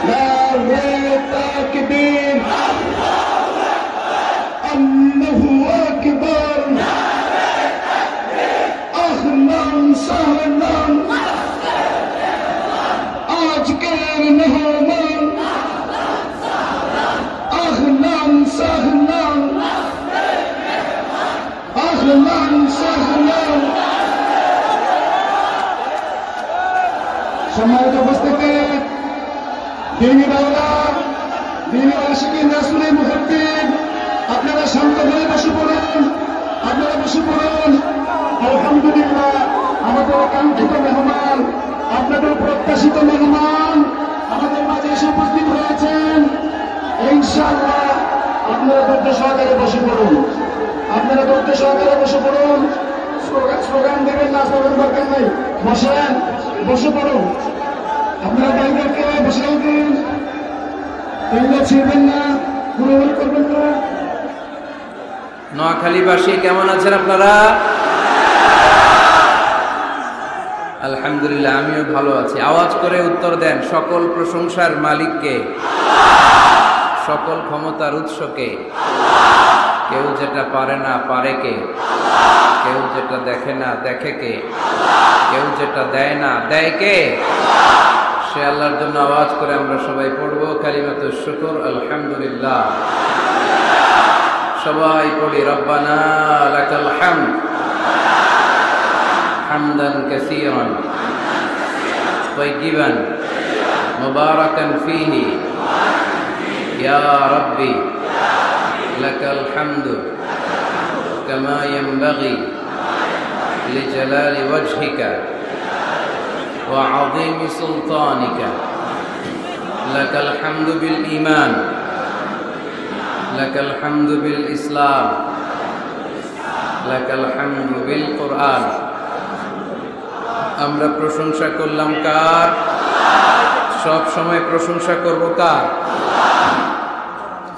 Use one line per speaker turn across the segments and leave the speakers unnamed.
নারে তাকবীর, আল্লাহু আকবার, আহলান সাহলান, আজকের মেহমান, আহলান সাহলান, আহলান সাহলান। সম্মানিত উপস্থিতি, দিনী বাংলা, দিনী আশিকিন রাসূলের মুহিব্বিন, আপনারা শান্ত হয়ে বসে পড়ুন, আপনারা বসে পড়ুন। আলহামদুলিল্লাহ, আমাদের কাঙ্ক্ষিত মেহমান, আপনাদের প্রত্যাশিত মেহমান আমাদের মাঝে এসে উপস্থিত হয়েছেন। ইনশাআল্লাহ আপনারা ধৈর্য সহকারে বসে পড়ুন, আপনারা ধৈর্য সহকারে বসে পড়ুন। স্লোগান দেবেন না, স্লোগান দরকার নেই, বসেন, বসে পড়ুন। আপনারা ড্রাইভারকে বসে দিন, ড্রাইভার ছিড়বেন না, গুণগান করবেন না।
নোয়াখালীবাসী কেমন আছেন আপনারা? আলহামদুলিল্লাহ, আমিও ভালো আছি। আওয়াজ করে উত্তর দেন, সকল প্রশংসার মালিককে, সকল ক্ষমতার উৎসকে। কেউ যেটা পারে না পারে কে, কেউ যেটা দেখে না দেখে কে, কেউ যেটা দেয় না দেয় কে, সে আল্লাহর জন্য আওয়াজ করে আমরা সবাই পড়বো কালিমাতুশ শুকর আলহামদুলিল্লাহ। সবাই পড়ি, রব্বানা লাকাল হামদ হামদান কাসীরান তাইয়িবান মুবারাকান ফীহি ইয়া রাব্বি লাকাল হামদু কামা ইয়ানবাগি লিজালালি ওয়াজহিকা ওয়া আযীমি সুলতানিকা। লাকাল হামদু বিল ঈমান, লাকাল হামদু বিল ইসলাম, লাকাল হামদু বিল কুরআন। আমরা প্রশংসা করলাম কার? সব সময় প্রশংসা করব কার?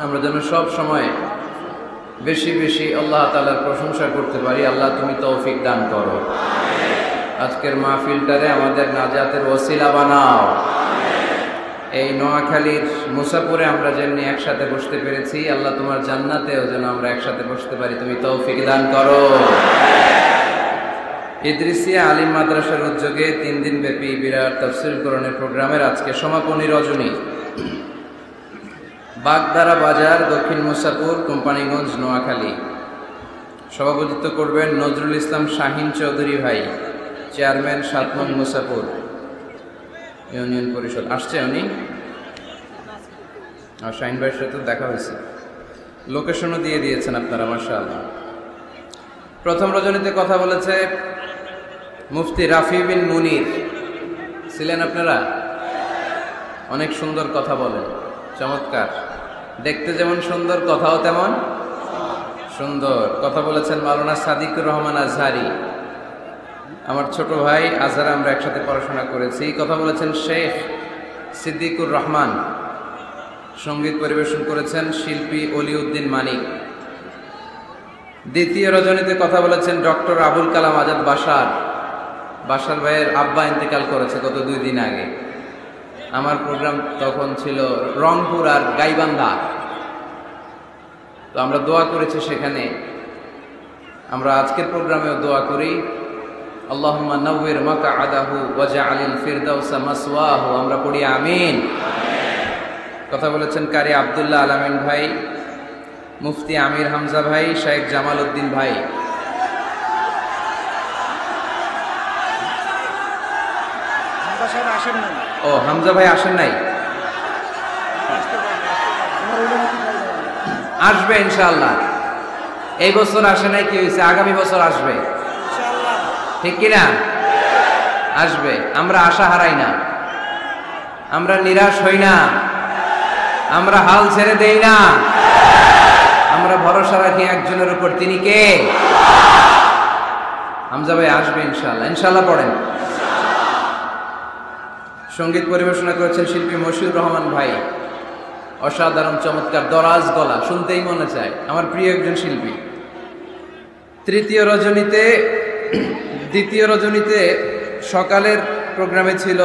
আমরা যেন সব সময় বেশি বেশি আল্লাহ তাআলার প্রশংসা করতে পারি। আল্লাহ তুমি তৌফিক দান করো। আজকের মাহফিলটারে আমাদের নাজাতের ওসিলা বানাও। এই নোয়াখালীর মুসাপুরে আমরা যেমনি একসাথে বসতে পেরেছি, আল্লাহ তোমার জান্নাতেও যেন আমরা একসাথে বসতে পারি, তুমি তৌফিক দান করো। ইদ্রিসিয়া আলিম মাদ্রাসার উদ্যোগে 3 দিন ব্যাপী বিরাট তাফসীর কোরআনের প্রোগ্রামের আজকে সমাপনী রজনী। বাগদারা বাজার, দক্ষিণ মুসাপুর, কোম্পানিগঞ্জ, নোয়াখালী। সভাপতিত্ব করবেন নজরুল ইসলাম শাহিন চৌধুরী ভাই, চেয়ারম্যান 7 নং মুসাপুর ইউনিয়ন পরিষদ। আসছে উনি, আর শাহিন ভাইয়ের সাথে দেখা হয়েছে, লোকেশনও দিয়ে দিয়েছেন আপনারা, মাশাআল্লাহ। প্রথম রজনীতে কথা বলেছে মুফতি রাফি বিন মুনির। ছিলেন আপনারা? অনেক সুন্দর কথা বলেন, চমৎকার, দেখতে যেমন সুন্দর কথাও তেমন সুন্দর। কথা বলেছেন মাওলানা সাদিকুর রহমান আজহারি, আমার ছোট ভাই, আজহারে আমরা একসাথে পড়াশোনা করেছি। কথা বলেছেন শেখ সিদ্দিকুর রহমান। সঙ্গীত পরিবেশন করেছেন শিল্পী অলিউদ্দিন মানিক। দ্বিতীয় রজনীতে কথা বলেছেন ডক্টর আবুল কালাম আজাদ বাশার। বাশার ভাইয়ের আব্বা ইন্তেকাল করেছে গত 2 দিন আগে। আমার প্রোগ্রাম তখন ছিল রংপুর আর গাইবান্ধা, তো আমরা দোয়া করেছি সেখানে। আমরা আজকের প্রোগ্রামেও দোয়া করি, আল্লাহুম্মা নাওয়ির মাকআদাহু ওয়াজআলিল ফিরদাউসা মাসওয়াহু। আমরা পড়ি আমিন। কথা বলেছেন কারি আব্দুল্লাহ আলামিন ভাই, মুফতি আমির হামজা ভাই, শেখ জামাল উদ্দিন ভাই। ও, হামজা ভাই আসেন নাই? আসবে ইনশাআল্লাহ। এই বছর আসে নাই, কি হয়েছে? আগামী বছর আসবে, ঠিক কিনা? আসবে। আমরা আশা হারাই না, আমরা নিরাশ হই না, আমরা হাল ছেড়ে দেই না, আমরা ভরসা রাখি একজনের উপর। তিনি কে? হামজা ভাই আসবে ইনশাআল্লাহ। ইনশাআল্লাহ পড়েন। সঙ্গীত পরিবেশনা করেছেন শিল্পী মশিউর রহমান ভাই, অসাধারণ চমৎকার দরাজ গলা, শুনতেই মনে চায়, আমার প্রিয় একজন শিল্পী। দ্বিতীয় রজনীতে সকালের প্রোগ্রামে ছিল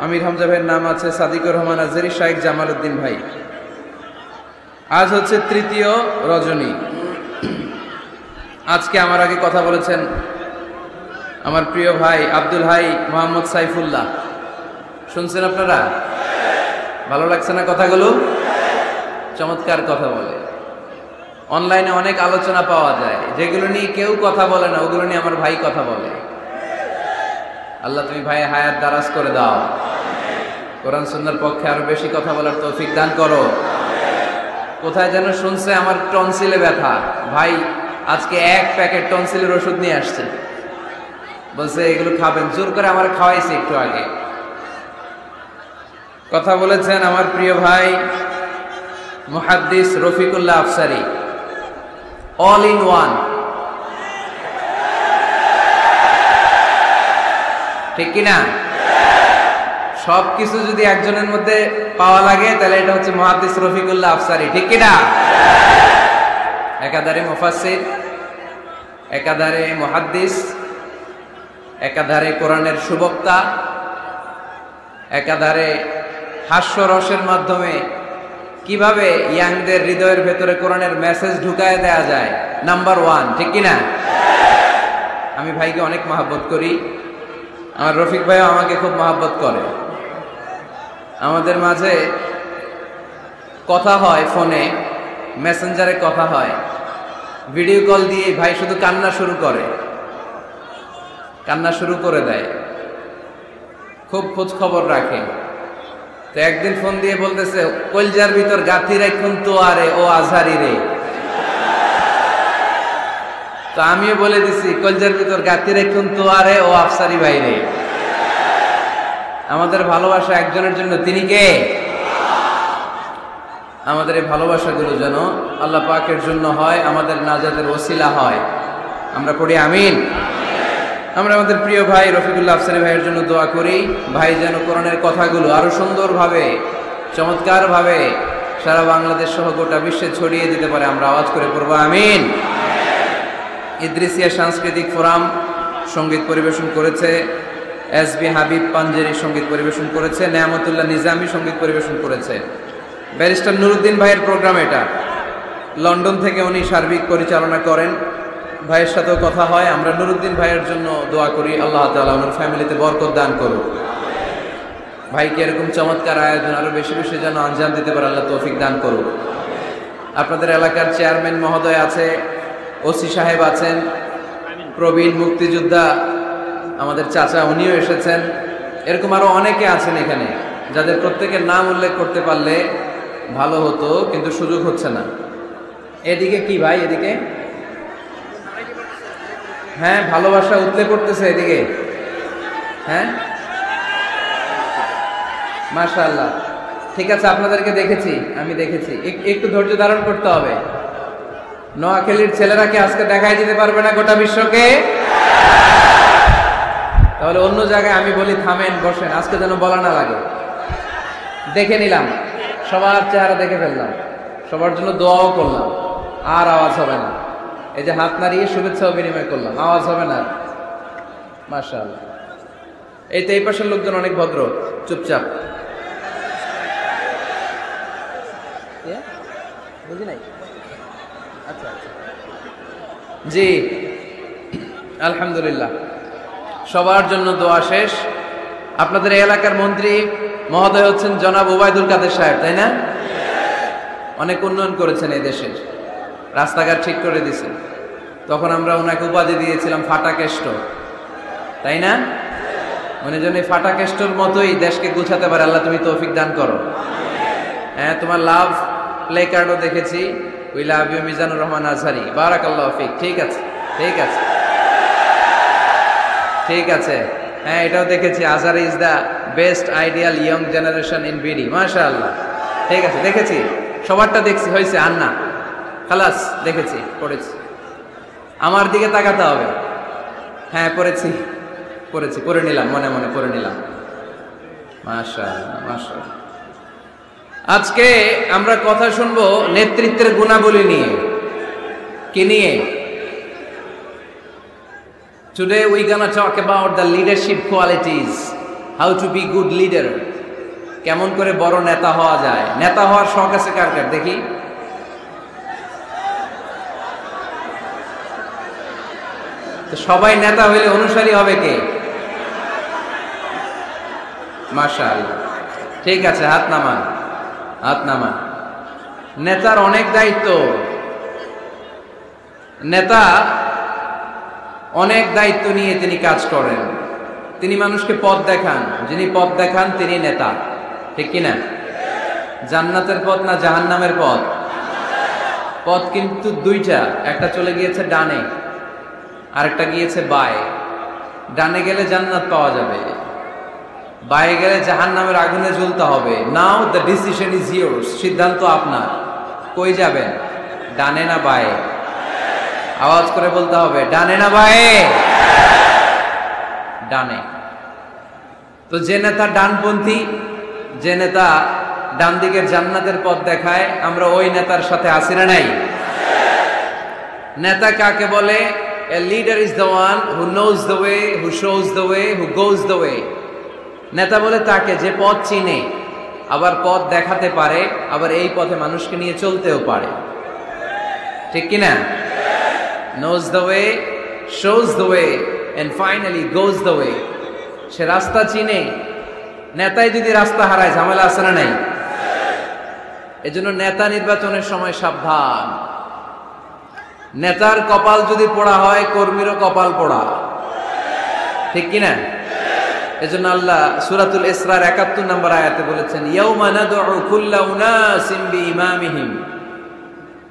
আমির হামজা ভাইয়ের নাম আছে সাদিকুর রহমান আজহারী, শাইখ জামাল উদ্দিন ভাই। আজ হচ্ছে তৃতীয় রজনী। আজকে আমার আগে কথা বলেছেন আমার প্রিয় ভাই আব্দুল হাই মোহাম্মদ সাইফুল্লাহ। শুনছেন আপনারা? ভালো লাগছে না কথাগুলো? চমৎকার কথা বলে। অনলাইনে অনেক আলোচনা পাওয়া যায়, যেগুলো নিয়ে কেউ কথা বলে না, ওগুলো নিয়ে আমার ভাই কথা বলে। আল্লাহ তুমি ভাই হায়াত দারাজ করে দাও, কোরআন সুন্নাহর পক্ষে আরো বেশি কথা বলার তৌফিক দান করো। কোথায় যেন শুনছে আমার টনসিলে ব্যথা, ভাই আজকে 1 প্যাকেট টনসিলের ওষুধ নিয়ে আসছে, বলছে এগুলো খাবেন, জোর করে আমার খাওয়াইছে একটু আগে। কথা বলেছেন আমার প্রিয় ভাই মুহাদ্দিস Rafiqullah Afsari, all in one. ঠিক কিনা? সবকিছু যদি একজনের মধ্যে পাওয়া লাগে তাহলে এটা হচ্ছে মুহাদ্দিস রফিকুল্লাহ আফসারী। ঠিক কিনা? একাধারে মুফাসসির, একাধারে মুহাদ্দিস, একাধারে কোরআনের সুবক্তা, একাধারে হাস্যরসের মাধ্যমে কিভাবে ইয়াংদের হৃদয়ের ভেতরে কোরআনের মেসেজ ঢুকায় দেয়া যায়, নাম্বার 1। ঠিক কিনা? আমি ভাইকে অনেক মহব্বত করি, আমার রফিক ভাইও আমাকে খুব মহব্বত করে। আমাদের মাঝে কথা হয়, ফোনে মেসেঞ্জারে কথা হয়, ভিডিও কল দিয়ে ভাই শুধু কান্না শুরু করে দেয়, খুব খোঁজ খবর রাখে। তো একদিন ফোন দিয়ে বলতেছে, কলজার ভিতর গাথি রাখুন তো আরে ও আজহারি রে। তো আমিও বলে দিছি, কলজার ভিতর গাথি রাখুন তো আরে ও আফসারি ভাই রে। আমাদের ভালোবাসা একজনের জন্য, তিনি কে? আমাদের এই ভালোবাসাগুলো যেন আল্লাহ পাকের জন্য হয়, আমাদের নাজাতের ওসিলা হয়। আমরা পড়ি আমিন। আমরা আমাদের প্রিয় ভাই রফিকুল্লাহ আফসারী ভাইয়ের জন্য দোয়া করি, ভাই যেন কোরআনের কথাগুলো আরো সুন্দরভাবে, চমৎকারভাবে সারা বাংলাদেশ সহ গোটা বিশ্বে ছড়িয়ে দিতে পারে। আমরা আওয়াজ করে পড়বো আমিন। ইদ্রিসিয়া সাংস্কৃতিক ফোরাম সঙ্গীত পরিবেশন করেছে, এসবি হাবিব পাঞ্জেরি সঙ্গীত পরিবেশন করেছে, নেয়ামতুল্লাহ নিজামী সঙ্গীত পরিবেশন করেছে। ব্যারিস্টার নুরুদ্দিন ভাইয়ের প্রোগ্রাম এটা, লন্ডন থেকে উনি সার্বিক পরিচালনা করেন। ভাইয়ের সাথেও কথা হয়। আমরা নুরুদ্দিন ভাইয়ের জন্য দোয়া করি, আল্লাহ তাআলা ওনার ফ্যামিলিতে বরকত দান করুন। ভাইকে এরকম চমৎকার আয়োজন আরো বেশি বেশি যেন আঞ্জাম দিতে পারে, আল্লাহ তৌফিক দান করুন। আপনাদের এলাকার চেয়ারম্যান মহোদয় আছে, ওসি সাহেব আছেন, প্রবীণ মুক্তিযোদ্ধা আমাদের চাচা উনিও এসেছেন, এরকম আরো অনেকে আছেন এখানে, যাদের প্রত্যেকের নাম উল্লেখ করতে পারলে ভালো হতো, কিন্তু সুযোগ হচ্ছে না। এদিকে কি ভাই, এদিকে হ্যাঁ, ভালোবাসা উতলে পড়তেছে এদিকে। হ্যাঁ, মাশাআল্লাহ। ঠিক আছে, আপনাদেরকে দেখেছি, আমি দেখেছি, একটু ধৈর্য ধারণ করতে হবে। নোয়াখালীর ছেলেরা কি আজকে দেখাই দিতে পারবে না গোটা বিশ্বকে? তাহলে অন্য জায়গায় আমি বলি থামেন, বসেন, আজকে যেন বলা না লাগে। দেখে নিলাম, সবার চেহারা দেখে ফেললাম, সবার জন্য দোয়াও করলাম, আর আওয়াজ হবে না। এই যে হাত নাড়িয়ে শুভেচ্ছাও বিনিময় করলাম, আওয়াজ হবে না। মাশাআল্লাহ। এই তো এই পাশের লোকজন অনেক ভদ্র, চুপচাপ। বুঝি নাই? আচ্ছা আচ্ছা, জি আলহামদুলিল্লাহ, সবার জন্য দোয়া শেষ। আপনাদের এই এলাকার মন্ত্রী মহোদয় হচ্ছেন জনাব ওবায়দুল কাদের সাহেব, তাই না? অনেক উন্নয়ন করেছেন এই দেশের, রাস্তাঘাট ঠিক করে দিয়েছেন। তখন আমরা ওনাকে উপাধি দিয়েছিলাম ফাটাকেষ্ট, তাই না? উনি যেন ফাটাকেষ্টর মতোই দেশকে গুছাতে পারে, আল্লাহ তুমি তৌফিক দান করো। হ্যাঁ, তোমার লাভ প্লে কার্ডও দেখেছি, we love you Mizanur Rahman Azhari, বারাকাল্লাহু ফিক। ঠিক আছে, ঠিক আছে, ঠিক আছে। হ্যাঁ, এটাও দেখেছি, Azhari is the best ideal young generation in BD. মাশাআল্লাহ, ঠিক আছে, দেখেছি, সবারটা দেখছি, হয়েছে আর না, খালাস, দেখেছি, পড়েছি। আমার দিকে তাকাতে হবে। হ্যাঁ, পড়েছি, পড়ে নিলাম, মনে মনে পড়ে নিলাম। মাশাআল্লাহ, মাশাআল্লাহ। আজকে আমরা কথা শুনবো নেতৃত্বের গুণাবলী নিয়ে। কি নিয়ে? Today we gonna talk about the leadership qualities. How to be good leader, কেমন করে বড় নেতা হওয়া যায়। নেতা হওয়ার শখ আছে কার কার দেখি? তো সবাই নেতা হইলে অনুসারী হবে কে? মাশাআল্লাহ, ঠিক আছে, হাত নামান, হাত নামান। নেতার অনেক দায়িত্ব, নেতা অনেক দায়িত্ব নিয়ে তিনি কাজ করেন, তিনি মানুষকে পথ দেখান। যিনি পথ দেখান তিনি নেতা, ঠিক কিনা? জান্নাতের পথ না জাহান্নামের পথ? পথ কিন্তু দুইটা, একটা চলে গিয়েছে ডানে, আরেকটা গিয়েছে বায়ে। ডানে গেলে জান্নাত পাওয়া যাবে, বায়ে গেলে জাহান্নামের আগুনে জ্বলতে হবে। নাও দ্য ডিসিশন ইজ ইয়োর্স, সিদ্ধান্ত আপনার। কই যাবেন, ডানে না বায়ে? আওয়াজ করে বলতে হবে, ডানে না বায়ে? ডানে। তো যে নেতা ডানপন্থী, যে নেতা ডান দিকের জান্নাতের পথ দেখায়, আমরা ওই নেতার সাথে আছি না নাই? নেতা কাকে বলে? A leader is the one who knows the way, who shows the way, who goes the way. নেতা বলে তাকে যে পথ চিনে, আবার পথ দেখাতে পারে, আবার এই পথে মানুষকে নিয়ে চলতেও পারে, ঠিক কিনা? knows the way, shows the way, and finally goes the way. সে রাস্তা চিনে। নেতাই যদি রাস্তা হারায়, ঝামেলা আছে না নাই? এজন্য নেতা নির্বাচনের সময় সাবধান। নেতার কপাল যদি পোড়া হয়, কর্মীরও কপাল পোড়া, ঠিক কিনা? এজন্য আল্লাহ সূরাতুল ইসরার ৭১ নম্বর আয়াতে বলেছেন, ইয়াউমা নাদউ কুল্লা উনাসিম বিইমামিহিম।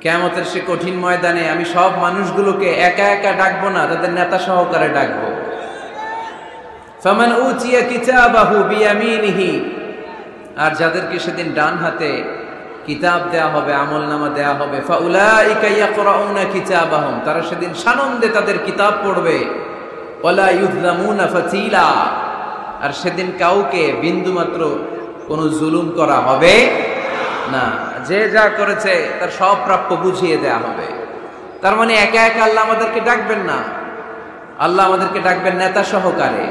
কিয়ামতের সে কঠিন ময়দানে আমি সব মানুষগুলোকে একা একা ডাকবো না, তাদের নেতা সহকারে ডাকবো। ফামান উতিয়া কিতাবাহু বিয়ামিনিহি, আর যাদেরকে সেদিন ডান হাতে কিতাব দেয়া হবে, আমলনামা দেয়া হবে, ফাউলাইকা ইয়াকরাউনা কিতাবাহুম, তারা সেদিন সানন্দে তাদের কিতাব পড়বে। ওয়ালা ইউযলামুনা ফাতিলা, আর সেদিন কাউকে বিন্দুমাত্র কোনো জুলুম করা হবে না। যে যা করেছে তার সব প্রাপ্য বুঝিয়ে দেয়া হবে। তার মানে একা একা আল্লাহ আমাদেরকে ডাকবেন না, আল্লাহ আমাদেরকে ডাকবেন নেতা সহকারে।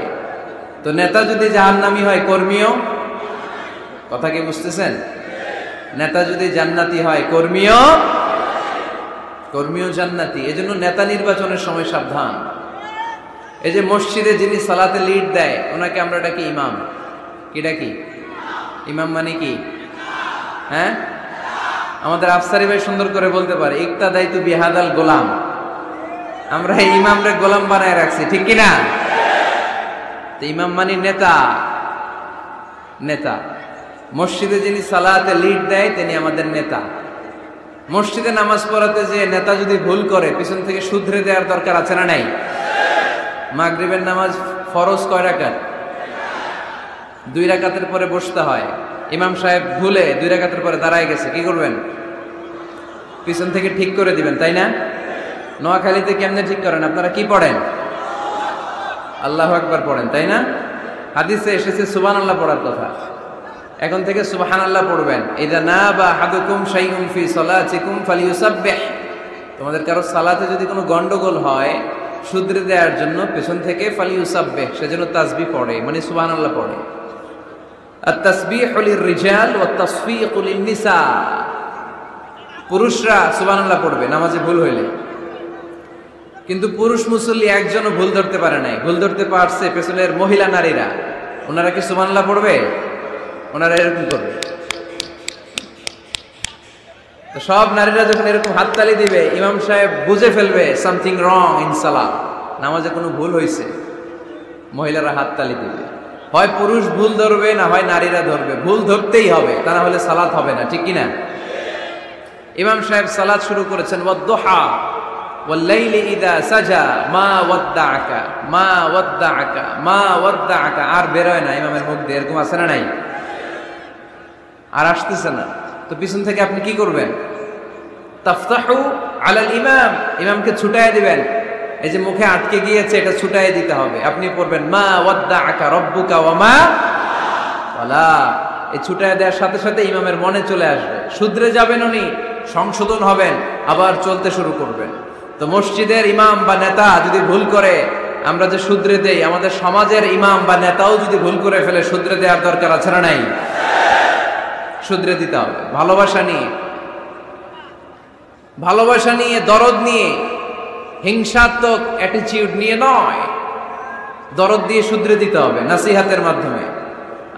তো নেতা যদি জাহান্নামী হয়, কর্মীও, কথা কি বুঝতেছেন? নেতা যদি জান্নাতি হয়, কর্মীও জান্নাতি। এজন্য নেতা নির্বাচনের সময় সাবধান। এই যে মসজিদে যিনি সালাতে লিড দেয়, ওনাকে আমরা ডাকি ইমাম। কি ডাকি? ইমাম মানে কি? হ্যাঁ, আমাদের আফসারি ভাই সুন্দর করে বলতে পারে, ইক্তাদাইতু বিহাদাল গোলাম। আমরা এই ইমামরে গোলাম বানায় রাখছি, ঠিক কিনা? তো ইমাম মানে নেতা। নেতা মসজিদে যিনি সালাতে লিড দেয় তিনি আমাদের নেতা। মসজিদে নামাজ পড়াতে যে নেতা যদি ভুল করে, পিছন থেকে শুধরে দেওয়ার দরকার আছে না নাই? মাগরিবের নামাজ ফরজ কয় রাকাত? 2 রাকাতের পরে বসতে হয়। ইমাম সাহেব ভুলে 2 রাকাতের পরে দাঁড়ায় গেছে, কি করবেন? পিছন থেকে ঠিক করে দিবেন, তাই না? নোয়াখালীতে কেমনে ঠিক করেন? আপনারা কি পড়েন? আল্লাহু আকবার পড়েন, তাই না? হাদিসে এসেছে সুবহানাল্লাহ পড়ার কথা। এখন থেকে সুবহানাল্লাহ পড়বেন। ইযা নাবা আহাদুকুম শাইউন ফি সালাতিকুম ফালিয়ুসাব্বিহ। তোমাদের কারো সালাতে যদি কোনো গন্ডগোল হয়, শুধরে দেওয়ার জন্য পেছন থেকে ফালিয়ুসাব্বিহ, সেজন্য তাসবিহ পড়ে, মানে সুবহানাল্লাহ পড়ে। আত-তাসবিহু লির-রিজাল ওয়াত তাসফীকু লিন-নিসা। পুরুষরা সুবহানাল্লাহ পড়বে নামাজে ভুল হইলে, কিন্তু পুরুষ মুসল্লি একজনও ভুল ধরতে পারে নাই। ভুল ধরতে পারছে পেছনের মহিলা নারীরা। ওনারা কি সুবহানাল্লাহ পড়বে? ওনারা এরকম করবে। তো সব নারীরা যখন এরকম হাততালি দিবে, ইমাম সাহেব বুঝে ফেলবে সামথিং রং ইন সালাত, নামাজে কোনো ভুল হয়েছে। মহিলারা হাততালি দিবে। হয় পুরুষ ভুল ধরবে, না হয় নারীরা ধরবে। ভুল ধরতেই হবে, তা না হলে সালাত হবে না, ঠিক কিনা? ইমাম সাহেব সালাত শুরু করেছেন, ওয়াদ-দুহা ওয়াল-লাইলি ইযা সাজা মা ওয়াদ্দাআকা মা ওয়াদ্দাআকা মা ওয়াদ্দাআকা। আর বেরোয় না ইমামের মুখ দিয়ে, এরকম আছে না নাই? আর আসতেছে না। তো পিছন থেকে আপনি কি করবেন? তাফতাহু আলাল ইমাম, ইমামকে ছুটায় দিবেন। এই যে মুখে আটকে গিয়েছে, এটা ছুটায় দিতে হবে। আপনি পড়বেন মা ওয়াদ্দাআকা রাব্বুকা ওয়া মা ওয়ালা। এই ছুটায় দেওয়ার সাথে সাথে ইমামের মনে চলে আসবে, শুধরে যাবেন উনি, সংশোধন হবেন, আবার চলতে শুরু করবেন। তো মসজিদের ইমাম বা নেতা যদি ভুল করে, আমরা যে শুধরে দেই, আমাদের সমাজের ইমাম বা নেতাও যদি ভুল করে ফেলে শুধরে দেওয়ার দরকার আছে না নাই? শুধরে দিতে হবে ভালোবাসা নিয়ে, ভালোবাসা নিয়ে, দরদ নিয়ে, হিংসাত্মক অ্যাটিটিউড নিয়ে নয়, দরদ দিয়ে শুধরে দিতে হবে নাসিহাতের মাধ্যমে।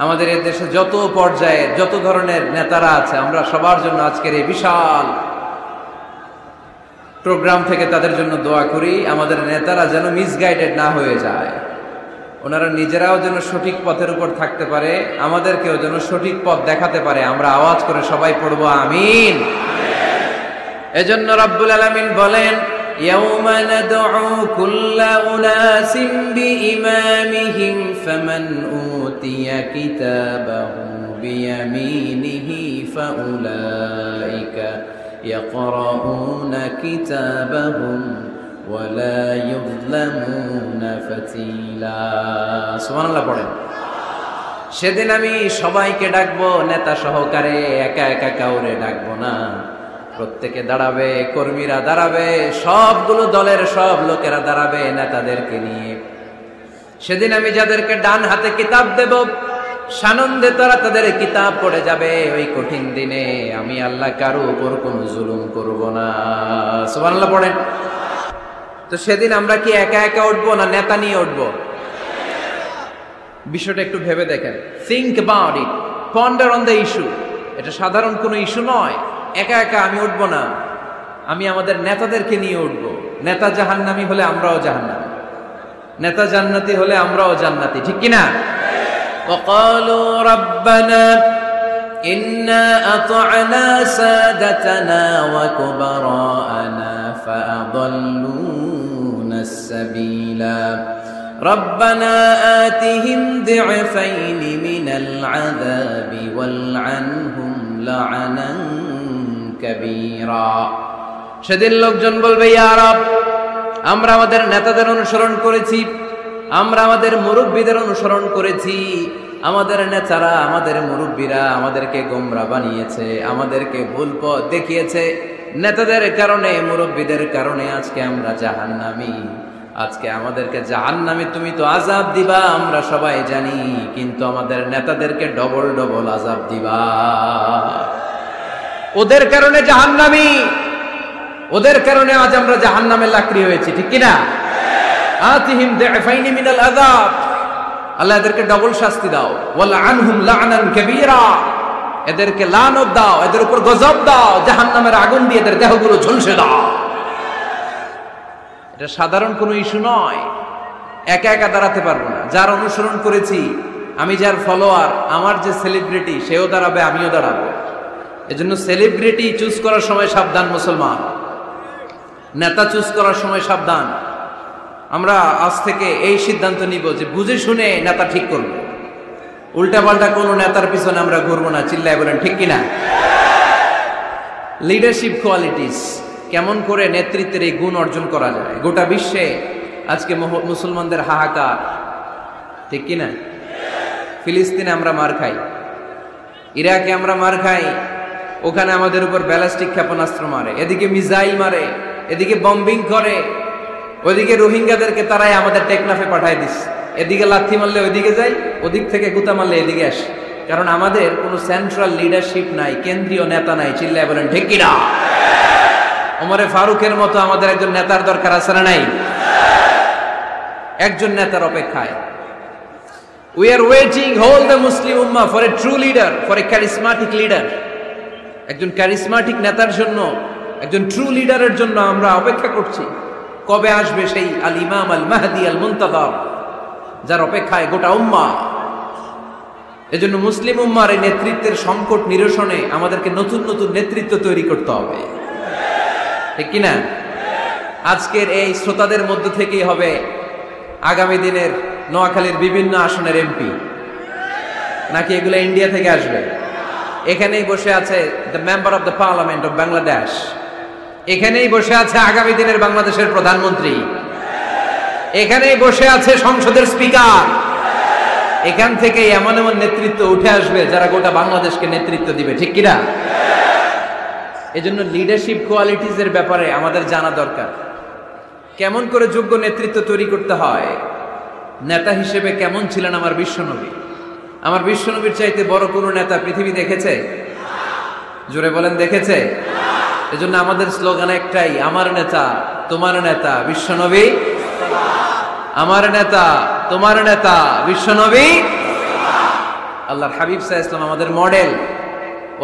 আমাদের এই দেশে যত পর্যায়ে যত ধরনের নেতারা আছে, আমরা সবার জন্য আজকের এই বিশাল প্রোগ্রাম থেকে তাদের জন্য দোয়া করি, আমাদের নেতারা যেন মিসগাইডেড না হয়ে যায়, ওনারা নিজেরাও যেন সঠিক পথের উপর থাকতে পারে, আমাদেরকেও যেন সঠিক পথ দেখাতে পারে। আমরা আওয়াজ করে সবাই পড়বো আমিন। এজন্য রব্বুল আলামিন বলেন, ইয়াউমা নাদউ কুল্লা উনাসিন বিইমামিহিম ফামান উতিয়া কিতাবাহু বিয়ামিনিহি ফাউলাইকা ইয়াকরাউনা কিতাবাহুম ওয়ালা ইউযলামুনা ফাতিলা। সুবহানাল্লাহ পড়েন। সেদিন আমি সবাইকে ডাকবো, নেতা সহকারে, একা একা কাউরে ডাকবো না। প্রত্যেকে দাঁড়াবে, কর্মীরা দাঁড়াবে, সবগুলো দলের সব লোকেরা দাঁড়াবে নেতাদেরকে নিয়ে। সেদিন আমি যাদেরকে ডান হাতে কিতাব দেব, সানন্দে তারা তাদের কিতাব পড়ে যাবে। ওই কঠিন দিনে আমি আল্লাহ কারো উপর কোনো জুলুম করব না। সুবহানাল্লাহ পড়েন। তো সেদিন আমরা কি একা একা উঠবো না নেতা নিয়ে উঠবো? বিষয়টা একটু ভেবে দেখেন, think about it, ponder on the issue. এটা সাধারণ কোনো ইস্যু নয়। একা একা আমি উঠবো না, আমি আমাদের নেতাদেরকে নিয়ে উঠবো। নেতা জাহান্নামী হলে আমরাও জাহান্নামী, নেতা জান্নাতি হলে আমরাও জান্নাতি, ঠিক কিনা? وقالوا ربنا إنا أطعنا سادتنا وكبراءنا فأضلونا السبيلا ربنا آتهم ضعفين من العذاب والعنهم لعنا كبيرا। সেদিন লোকজন বলবে, ইয়া রব, আমরা আমাদের নেতাদের অনুসরণ করেছি, আমরা আমাদের মুরব্বীদের অনুসরণ করেছি, আমাদের নেতারা, আমাদের মুরব্বীরা আমাদেরকে গোমরা বানিয়েছে, আমাদেরকে ভুল পথ দেখিয়েছে। নেতাদের কারণে, মুরব্বীদের কারণে আজকে আমরা জাহান্নামী। আজকে আমাদেরকে জাহান্নামী তুমি তো আযাব দিবা, আমরা সবাই জানি, কিন্তু আমাদের নেতাদেরকে ডবল ডবল আযাব দিবা। ওদের কারণে জাহান্নামী, ওদের কারণে আজ আমরা জাহান্নামের লাকড়ি হয়েছি, ঠিক কিনা? আতিহিম দি'ফাইনি মিনাল আযাব, আল্লাহ এদেরকে ডবল শাস্তি দাও। ওয়াল আনহুম লা'নান কাবীরা, এদেরকে লানত দাও, এদের উপর গজব দাও, জাহান্নামের আগুন দিয়ে এদের দেহগুলো ঝলসে দাও। এটা সাধারণ কোনো ইস্যু নয়। একা একা দাঁড়াতে পারবো না। যার অনুসরণ করেছি আমি, যার ফলোয়ার, আমার যে সেলিব্রিটি, সেও দাঁড়াবে, আমিও দাঁড়াবো। এজন্য সেলিব্রিটি চুজ করার সময় সাবধান মুসলমান, নেতা চুজ করার সময় সাবধান। আমরা আজ থেকে এই সিদ্ধান্ত নিব যে বুঝে শুনে নেতা ঠিক করব, উল্টা পাল্টা কোনো নেতার পিছনে আমরা ঘুরবো না। চিল্লায় বলেন ঠিক কিনা? লিডারশিপ কোয়ালিটিস, কেমন করে নেতৃত্বের এই গুণ অর্জন করা যায়। গোটা বিশ্বে আজকে মুসলমানদের হাহাকার, ঠিক কিনা? ফিলিস্তিনে আমরা মার খাই, ইরাকে আমরা মার খাই, ওখানে আমাদের উপর ব্যালিস্টিক ক্ষেপণাস্ত্র মারে, এদিকে মিসাইল মারে, এদিকে বম্বিং করে, ওইদিকে রোহিঙ্গাদেরকে তারাই আমাদের টেকনাফে পাঠায় দিস। এদিকে লাথি মারলে ওইদিকে যাই, ওদিক থেকে গুতা মারলে এদিকে আসে। কারণ আমাদের কোনো সেন্ট্রাল লিডারশিপ নাই, কেন্দ্রীয় নেতা নাই। চিল্লায় বলেন ঠিক কিনা? ওমরে ফারুকের মতো আমাদের একজন নেতার দরকার আছে না নাই? একজন নেতার অপেক্ষায়। We are waiting, whole the Muslim Ummah, for a true leader, for a charismatic leader. একজন ক্যারিসমাটিক নেতার জন্য, একজন ট্রু লিডারের জন্য আমরা অপেক্ষা করছি। কবে আসবে সেই আল ইমাম আল মাহদি আল মুনতাযর, যার অপেক্ষায় গোটা উম্মাহ। এজন্য মুসলিম উম্মার এই নেতৃত্বের সংকট নিরসনে আমাদেরকে নতুন নতুন নেতৃত্ব তৈরি করতে হবে, ঠিক কিনা? আজকের এই শ্রোতাদের মধ্য থেকেই হবে আগামী দিনের নোয়াখালীর বিভিন্ন আসনের এমপি, নাকি এগুলো ইন্ডিয়া থেকে আসবে? এখানেই বসে আছে the member of the parliament of Bangladesh, এখানেই বসে আছে আগামী দিনের বাংলাদেশের প্রধানমন্ত্রী, এখানেই বসে আছে সংসদের স্পিকার। এখান থেকে এমন এমন নেতৃত্ব উঠে আসবে যারা গোটা বাংলাদেশকে নেতৃত্ব দিবে, ঠিক কিনা? এজন্য লিডারশিপ কোয়ালিটিজের ব্যাপারে আমাদের জানা দরকার। কেমন করে যোগ্য নেতৃত্ব তৈরি করতে হয়, নেতা হিসেবে কেমন ছিলেন আমার বিশ্বনবী। আমার বিশ্বনবীর চাইতে বড় কোনো নেতা পৃথিবী দেখেছে? জোরে বলেন, দেখেছে? এজন্য আমাদের স্লোগান একটাই, আমার নেতা তোমার নেতা বিশ্বনবী, আমার নেতা তোমার নেতা বিশ্বনবী। আল্লাহর হাবিব সাল্লাল্লাহু আলাইহি ওয়াসাল্লাম আমাদের মডেল,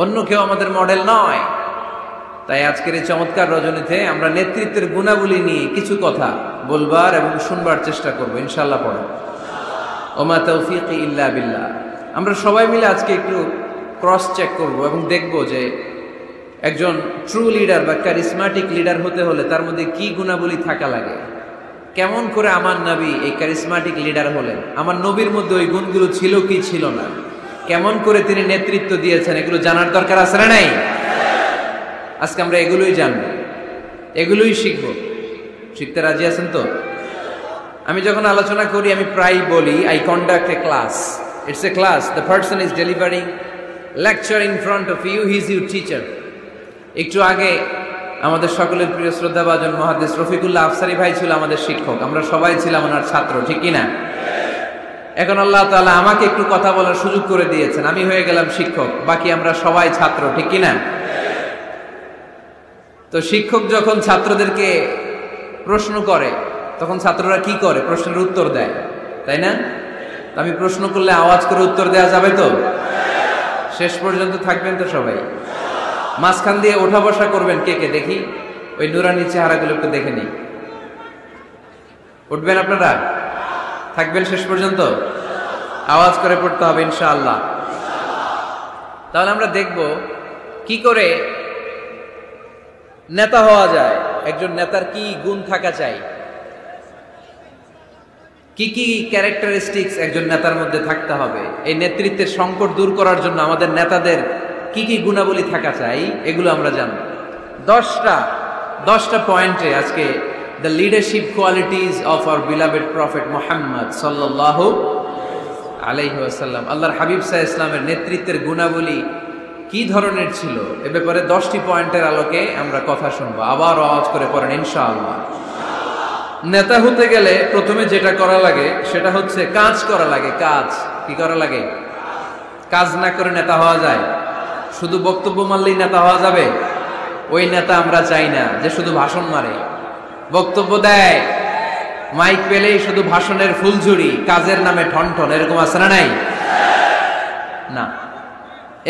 অন্য কেউ আমাদের মডেল নয়। তাই আজকের এই চমৎকার রজনীতে আমরা নেতৃত্বের গুণাবলী নিয়ে কিছু কথা বলবার এবং শুনবার চেষ্টা করব ইনশাআল্লাহ। পড়ে ওমা তৌফিকি ইল্লা বিল্লাহ। আমরা সবাই মিলে আজকে একটু ক্রস চেক করব এবং দেখব যে একজন ট্রু লিডার বা ক্যারিসমাটিক লিডার হতে হলে তার মধ্যে কি গুণাবলী থাকা লাগে। কেমন করে আমার নবী এই ক্যারিসমাটিক লিডার হলেন, আমার নবীর মধ্যে ওই গুণগুলো ছিল কি ছিল না, কেমন করে তিনি নেতৃত্ব দিয়েছেন, এগুলো জানার দরকার আছে না নাই? আজকে আমরা এগুলোই জানব, এগুলোই শিখব। শিখতে রাজি আছেন তো? আমি যখন আলোচনা করি আমি প্রায় বলি, I conduct a class. It's a class, the person is delivering lecture in front of you, he is your teacher. একটু আগে আমাদের সকলের প্রিয় শ্রদ্ধাভাজন মুহাদ্দিস রফিকুল্লাহ আফসারী ভাই ছিল আমাদের শিক্ষক, আমরা সবাই ছিলাম ওনার ছাত্র, ঠিক কিনা? এখন আল্লাহ তাআলা আমাকে একটু কথা বলার সুযোগ করে দিয়েছেন, আমি হয়ে গেলাম শিক্ষক, বাকি আমরা সবাই ছাত্র, ঠিক কিনা? তো শিক্ষক যখন ছাত্রদেরকে প্রশ্ন করে তখন ছাত্ররা কি করে? প্রশ্নের উত্তর দেয়, তাই না? আমি প্রশ্ন করলে আওয়াজ করে উত্তর দেওয়া যাবে তো? শেষ পর্যন্ত থাকবেন তো সবাই? মাঝখান দিয়ে ওঠা বসা করবেন কে কে দেখি, ওই নুরানি চেহারাগুলো একটু দেখে নিই। উঠবেন আপনারা? থাকবেন শেষ পর্যন্ত? আওয়াজ করে পড়তে হবে ইনশাআল্লাহ। তাহলে আমরা দেখব কি করে নেতা হওয়া যায়, একজন নেতার কি গুণ থাকা চাই, কি কি ক্যারেক্টারিস্টিক্স একজন নেতার মধ্যে থাকতে হবে, এই নেতৃত্বের সংকট দূর করার জন্য আমাদের নেতাদের কি কি গুণাবলী থাকা চাই, এগুলো আমরা জানব। 10টা পয়েন্টে আজকে the leadership qualities of our beloved prophet Muhammad সাল্লাল্লাহু আলাইহি ওয়াসাল্লাম, আল্লাহর হাবিব সাল্লাল্লাহু আলাইহি ওয়াসাল্লামের নেতৃত্বের গুণাবলী কি ধরনের ছিল, এ ব্যাপারে 10টি পয়েন্টের আলোকে আমরা কথা শুনবো। আবার আওয়াজ করে পড়েন ইনশাআল্লাহ। নেতা হতে গেলে প্রথমে যেটা করা লাগে সেটা হচ্ছে কাজ করা লাগে। কাজ কি করা লাগে? কাজ না করে নেতা হওয়া যায়? শুধু বক্তব্য মারলেই নেতা হওয়া যাবে? ওই নেতা আমরা চাই না যে শুধু ভাষণ মারে, বক্তব্য দেয়, মাইক পেলেই শুধু ভাষণের ফুলঝুরি, কাজের নামে ঠনঠন, এরকম আছে না নাই? না,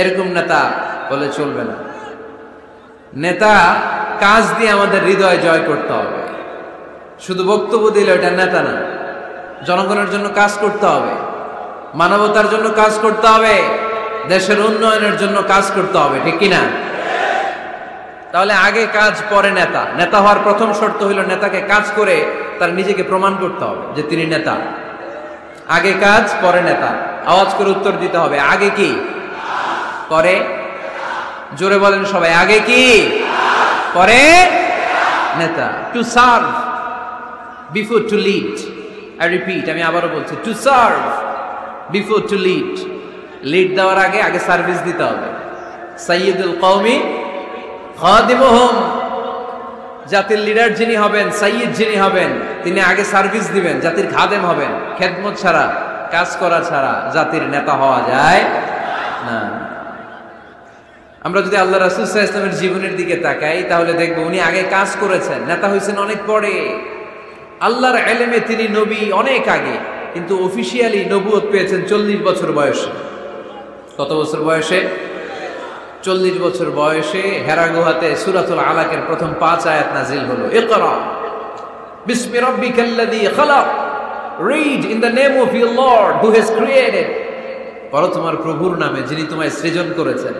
এরকম নেতা বলে চলবে না। নেতা কাজ দিয়ে আমাদের হৃদয় জয় করতে হবে। শুধু বক্তব্য দিলে ওটা নেতা না। জনগণের জন্য কাজ করতে হবে, মানবতার জন্য কাজ করতে হবে, দেশের উন্নয়নের জন্য কাজ করতে হবে, ঠিক কিনা? তাহলে আগে কাজ পরে নেতা। নেতা হওয়ার প্রথম শর্ত হইল নেতাকে কাজ করে তার নিজেকে প্রমাণ করতে হবে যে তিনি নেতা। আগে কাজ পরে নেতা। আওয়াজ করে উত্তর দিতে হবে, আগে কি পরে? জোরে বলেন সবাই, আগে কি পরে নেতা। To serve before to lead. I repeat, আমি আবারও বলছি, to serve before to lead. Lead দেওয়ার আগে আগে সার্ভিস দিতে হবে। সাইয়্যিদুল কওমি খাদিমুহুম, জাতির লিডার যিনি হবেন, সাইয়্যিদ যিনি হবেন, তিনি আগে সার্ভিস দিবেন, জাতির খাদেম হবেন। খেদমত ছাড়া, কাজ করা ছাড়া জাতির নেতা হওয়া যায় না। আমরা যদি আল্লাহ রাসূল সাল্লাল্লাহু আলাইহি ওয়াসাল্লামের জীবনের দিকে তাকাই তাহলে দেখব উনি আগে কাজ করেছেন, নেতা হয়েছেন অনেক পরে। আল্লাহর ইলমে তিনি নবী অনেক আগে, কিন্তু অফিশিয়ালি নবুয়ত পেয়েছেন 40 বছর বয়সে। কত বছর বয়সে? 40 বছর বয়সে হেরা গুহাতে সূরাতুল আলাকের প্রথম 5 আয়াত নাজিল হলো। ইকরা বিসমি রাব্বিকাল্লাযী খালাক, read in the name of your lord who has created. পড়ো তোমার প্রভুর নামে যিনি তোমায় সৃজন করেছেন।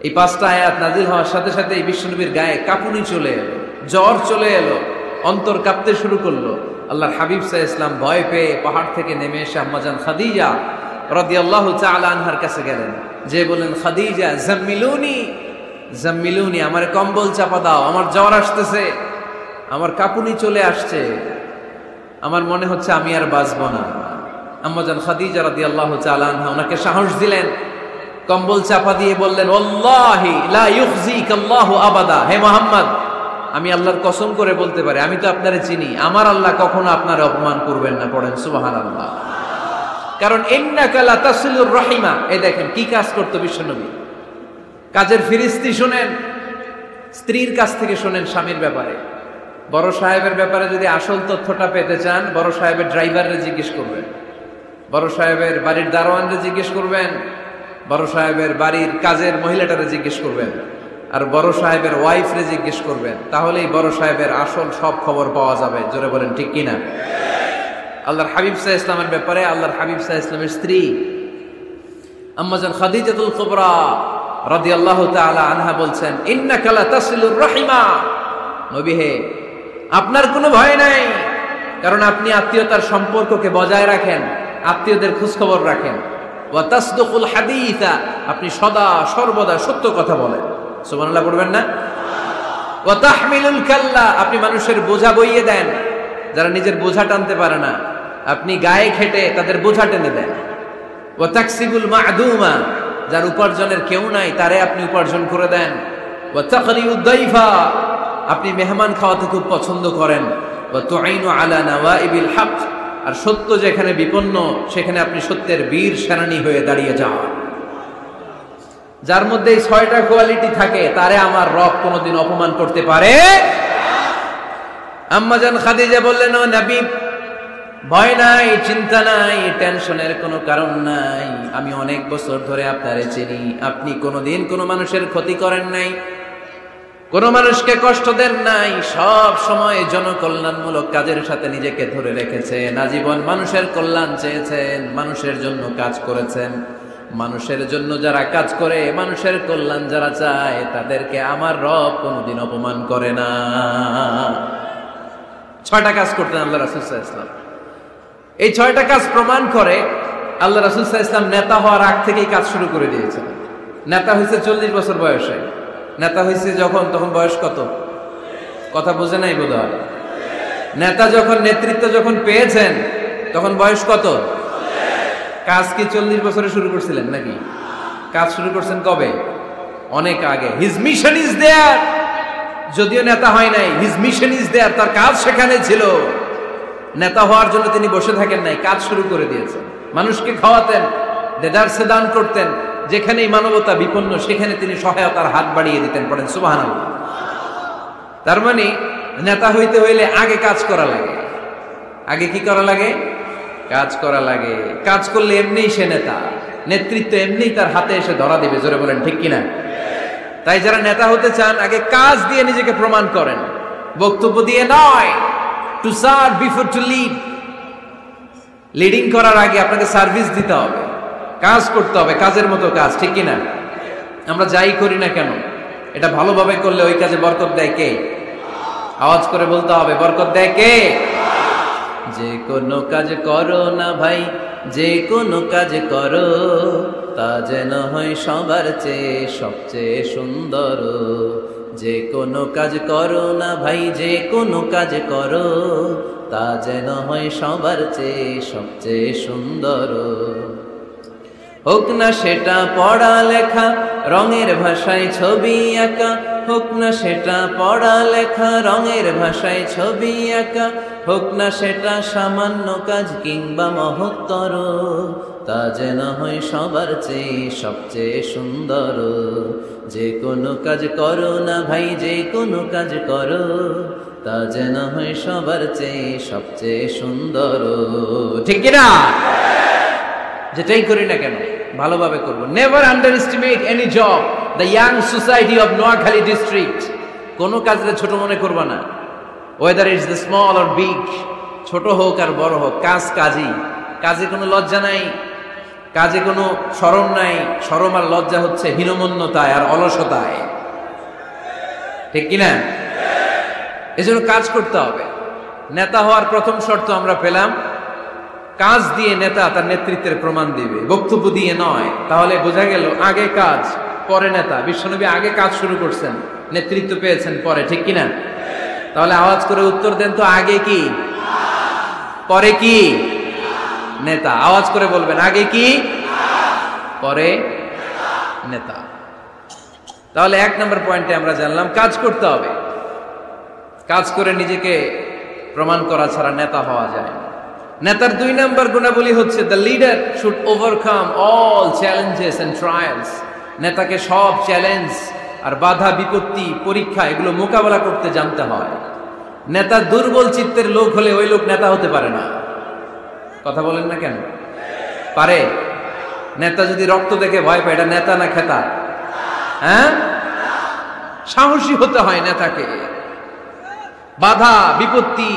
এই 5টা আয়াত নাজিল হওয়ার সাথে সাথে এই বিশ্বনবীর গায়ে কাঁপুনি চলে এলো, জ্বর চলে এলো, অন্তর কাঁপতে শুরু করলো। আল্লাহর হাবিব সাল্লাল্লাহু আলাইহি ওয়াসাল্লাম ভয় পেয়ে পাহাড় থেকে নেমে এসে আম্মাজান খাদিজা রাদিয়াল্লাহু তাআলা আনহার কাছে গেলেন, যে বলেন, খাদিজা জাম্মিলুনি জাম্মিলুনি, আমার কম্বল চাপা দাও, আমার জ্বর আসতেছে, আমার কাঁপুনি চলে আসছে, আমার মনে হচ্ছে আমি আর বাঁচব না। আম্মাজান খাদিজা রাদিয়াল্লাহু তাআলা আনহা ওনাকে সাহস দিলেন, কম্বল চাপা দিয়ে বললেন, ওয়াল্লাহি লা ইউখজিকাল্লাহু আবাদা, হে মুহাম্মদ আমি আল্লাহর কসম করে বলতে পারি, আমি তো আপনারে চিনি, আমার আল্লাহ কখনো আপনার অপমান করবেন না। পড়েন সুবহানাল্লাহ। কারণ ইন্নাকা লাতাসিলুর রাহিমা, এই দেখেন কি কাজ করতো বিশ্বনবী। কাজের ফিরিস্তি শুনেন, স্ত্রীর কাছ থেকে শুনেন স্বামীর ব্যাপারে। বড় সাহেবের ব্যাপারে যদি আসল তথ্যটা পেতে চান, বড় সাহেবের ড্রাইভাররে জিজ্ঞেস করবেন, বড় সাহেবের বাড়ির দারোয়ানরে জিজ্ঞেস করবেন, বড় সাহেবের বাড়ির কাজের মহিলাটারে জিজ্ঞেস করবেন, আর বড় সাহেবের ওয়াইফরে জিজ্ঞেস করবেন। তাহলেই বড় সাহেবের আসল সব খবর পাওয়া যাবে। জোরে বলেন ঠিক কিনা? আল্লাহর হাবিব সাল্লাল্লাহু আলাইহি ওয়াসাল্লামের ব্যাপারে আল্লাহর হাবিব সাল্লাল্লাহু আলাইহি ওয়াসাল্লামের স্ত্রী আম্মাজান খাদিজাতুল কুবরা রাদিয়াল্লাহু তাআলা আনহা বলছেন, ইন্নাকা লাতাসিলুর রাহিমা, নবী হে আপনার কোনো ভয় নাই, কারণ আপনি আত্মীয়তার সম্পর্ককে বজায় রাখেন, আত্মীয়দের খোঁজ খবর রাখেন। ওয়া তাসদুকুল হাদিসা, আপনি সদা সর্বদা সত্য কথা বলেন। সুবহানাল্লাহ পড়বেন না? ওয়া তাহমিলুল কাল্লা, আপনি মানুষের বোঝা বইয়ে দেন, যারা নিজের বোঝা টানতে পারে না আপনি গায়ে খেটে তাদের বোঝা টেনে দেন। ওয়া তাকসিবুল মা'দুমা, যার উপার্জনের কেউ নাই তারে আপনি উপার্জন করে দেন। ওয়া তাকরিউদ দাইফা, আপনি মেহমান খাওয়াতে খুব পছন্দ করেন। ওয়া তুঈনু আলা নাওয়াইবিল হক, আর সত্য যেখানে বিপন্ন সেখানে আপনি সত্যের বীর সেনানী হয়ে দাঁড়িয়ে যান। যার মধ্যে এই 6টা কোয়ালিটি থাকে তারে আমার রব কোনোদিন অপমান করতে পারে। আম্মাজান খাদিজা বললেন, ও নবী ভয় নাই, চিন্তা নাই, টেনশনের কোনো কারণ নাই, আমি অনেক বছর ধরে আপনারে চিনি, আপনি কোনোদিন কোনো মানুষের ক্ষতি করেন নাই, কোন মানুষকে কষ্ট দেন নাই, সব সময় জনকল্যাণমূলক কাজের সাথে নিজেকে ধরে রেখেছেন, আজীবন মানুষের কল্যাণ চেয়েছেন, মানুষের জন্য কাজ করেছেন। মানুষের জন্য যারা কাজ করে, মানুষের কল্যাণ যারা চায়, তাদেরকে আমার রব কোনোদিন অপমান করে না। 6টা কাজ করতেন আল্লাহ রাসূল সাল্লাল্লাহু আলাইহি ওয়াসাল্লাম। এই 6টা কাজ প্রমাণ করে আল্লাহ রাসূল সাল্লাল্লাহু আলাইহি ওয়াসাল্লাম নেতা হওয়ার আগ থেকেই কাজ শুরু করে দিয়েছেন। নেতা হয়েছে 40 বছর বয়সে। নেতা হয়েছে যখন, তখন বয়স কত? কথা বোঝে নাই বোধহয়। নেতা যখন, নেতৃত্ব যখন পেয়েছেন তখন বয়স কত? কাজ কি 40 বছরে শুরু করছিলেন নাকি? কাজ শুরু করছেন কবে? অনেক আগে। হিজ মিশন ইজ দেয়ার, যদিও নেতা হয় নাই, হিজ মিশন ইজ দেয়ার, তার কাজ সেখানে ছিল। নেতা হওয়ার জন্য তিনি বসে থাকেন নাই, কাজ শুরু করে দিয়েছেন। মানুষকে খাওয়াতেন, দেদারসে দান করতেন, যেখানেই মানবতা বিপন্ন সেখানে তিনি সহায়তার হাত বাড়িয়ে দিতেন। পড়েন সুবহানাল্লাহ। তার মানে নেতা হইতে হইলে আগে কাজ করা লাগে। আগে কি করা লাগে? কাজ করা লাগে। কাজ করলে এমনিই সে নেতা, নেতৃত্ব এমনিই তার হাতে এসে ধরা দিবে। জোরে বলেন ঠিক কিনা? তাই যারা নেতা হতে চান আগে কাজ দিয়ে নিজেকে প্রমাণ করেন, বক্তব্য দিয়ে নয়। To serve before to lead. Leading করার আগে আপনাকে সার্ভিস দিতে হবে, কাজ করতে হবে, কাজের মতো কাজ। ঠিক কিনা? আমরা যাই করি না কেন এটা ভালোভাবে করলে ওই কাজে বরকত দেয় কে? আওয়াজ করে বলতে হবে, বরকত দেয় কে? যে কোনো কাজ করো না ভাই, যে কোনো কাজ করো, তা যেন হয় সবার চেয়ে সবচেয়ে সুন্দর। যে কোনো কাজ করো না ভাই, যে কোনো কাজ করো, তা যেন হয় সবার চেয়ে সবচেয়ে সুন্দর। হোক না সেটা পড়া লেখা, রঙের ভাষায় ছবি আঁকা, হোক না সেটা পড়া লেখা, রঙের ভাষায় ছবি আঁকা, হোক না সেটা সামান্য কাজ কিংবা মহত্তর, তা যেন হয় সবার চেয়ে সবচেয়ে সুন্দর। যে কোনো কাজ করো না ভাই, যে কোনো কাজ করো, তা যেন হয় সবার চেয়ে সবচেয়ে সুন্দর। ঠিক কিনা? যেটাই করি না কেন ভালোভাবে করবো। Never under estimate any job. The young society of Noakhali district. কোনো কাজে ছোট মনে করবা না, whether it's the small or big. ছোট হোক আর বড় হোক, কাজ কাজই। কাজে কোনো লজ্জা নাই, কাজে কোনো শরম নাই। শরম আর লজ্জা হচ্ছে হীনমন্যতায় আর অলসতায়। ঠিক কিনা? এজন্য কাজ করতে হবে। নেতা হওয়ার প্রথম শর্ত আমরা পেলাম, কাজ দিয়ে নেতা তার নেতৃত্বের প্রমাণ দিবে, বক্তব্য দিয়ে নয়। তাহলে বোঝা গেল আগে কাজ পরে নেতা। বিশ্বনবী আগে কাজ শুরু করছেন, নেতৃত্ব পেয়েছেন পরে। ঠিক কিনা? তাহলে আওয়াজ করে উত্তর দেন তো, আগে কি পরে কি? নেতা। আওয়াজ করে বলবেন, আগে কি পরে নেতা। তাহলে 1 নম্বর পয়েন্টে আমরা জানলাম কাজ করতে হবে। কাজ করে নিজেকে প্রমাণ করা ছাড়া নেতা হওয়া যায় না। নেতার 2 নম্বর গুণাবলী হচ্ছে the leader should overcome all challenges and trials. নেতাকে সব চ্যালেঞ্জ আর বাধা বিপত্তি পরীক্ষা এগুলো মোকাবেলা করতে জানতে হয়। নেতা দুর্বল চিত্তের লোক হলে ওই লোক নেতা হতে পারে না। কথা বলেন না কেন? পারে? নেতা যদি রক্ত দেখে ভয় পায়, এটা নেতা না খেতা? হ্যাঁ, সাহসী হতে হয় নেতাকে। বাধা বিপত্তি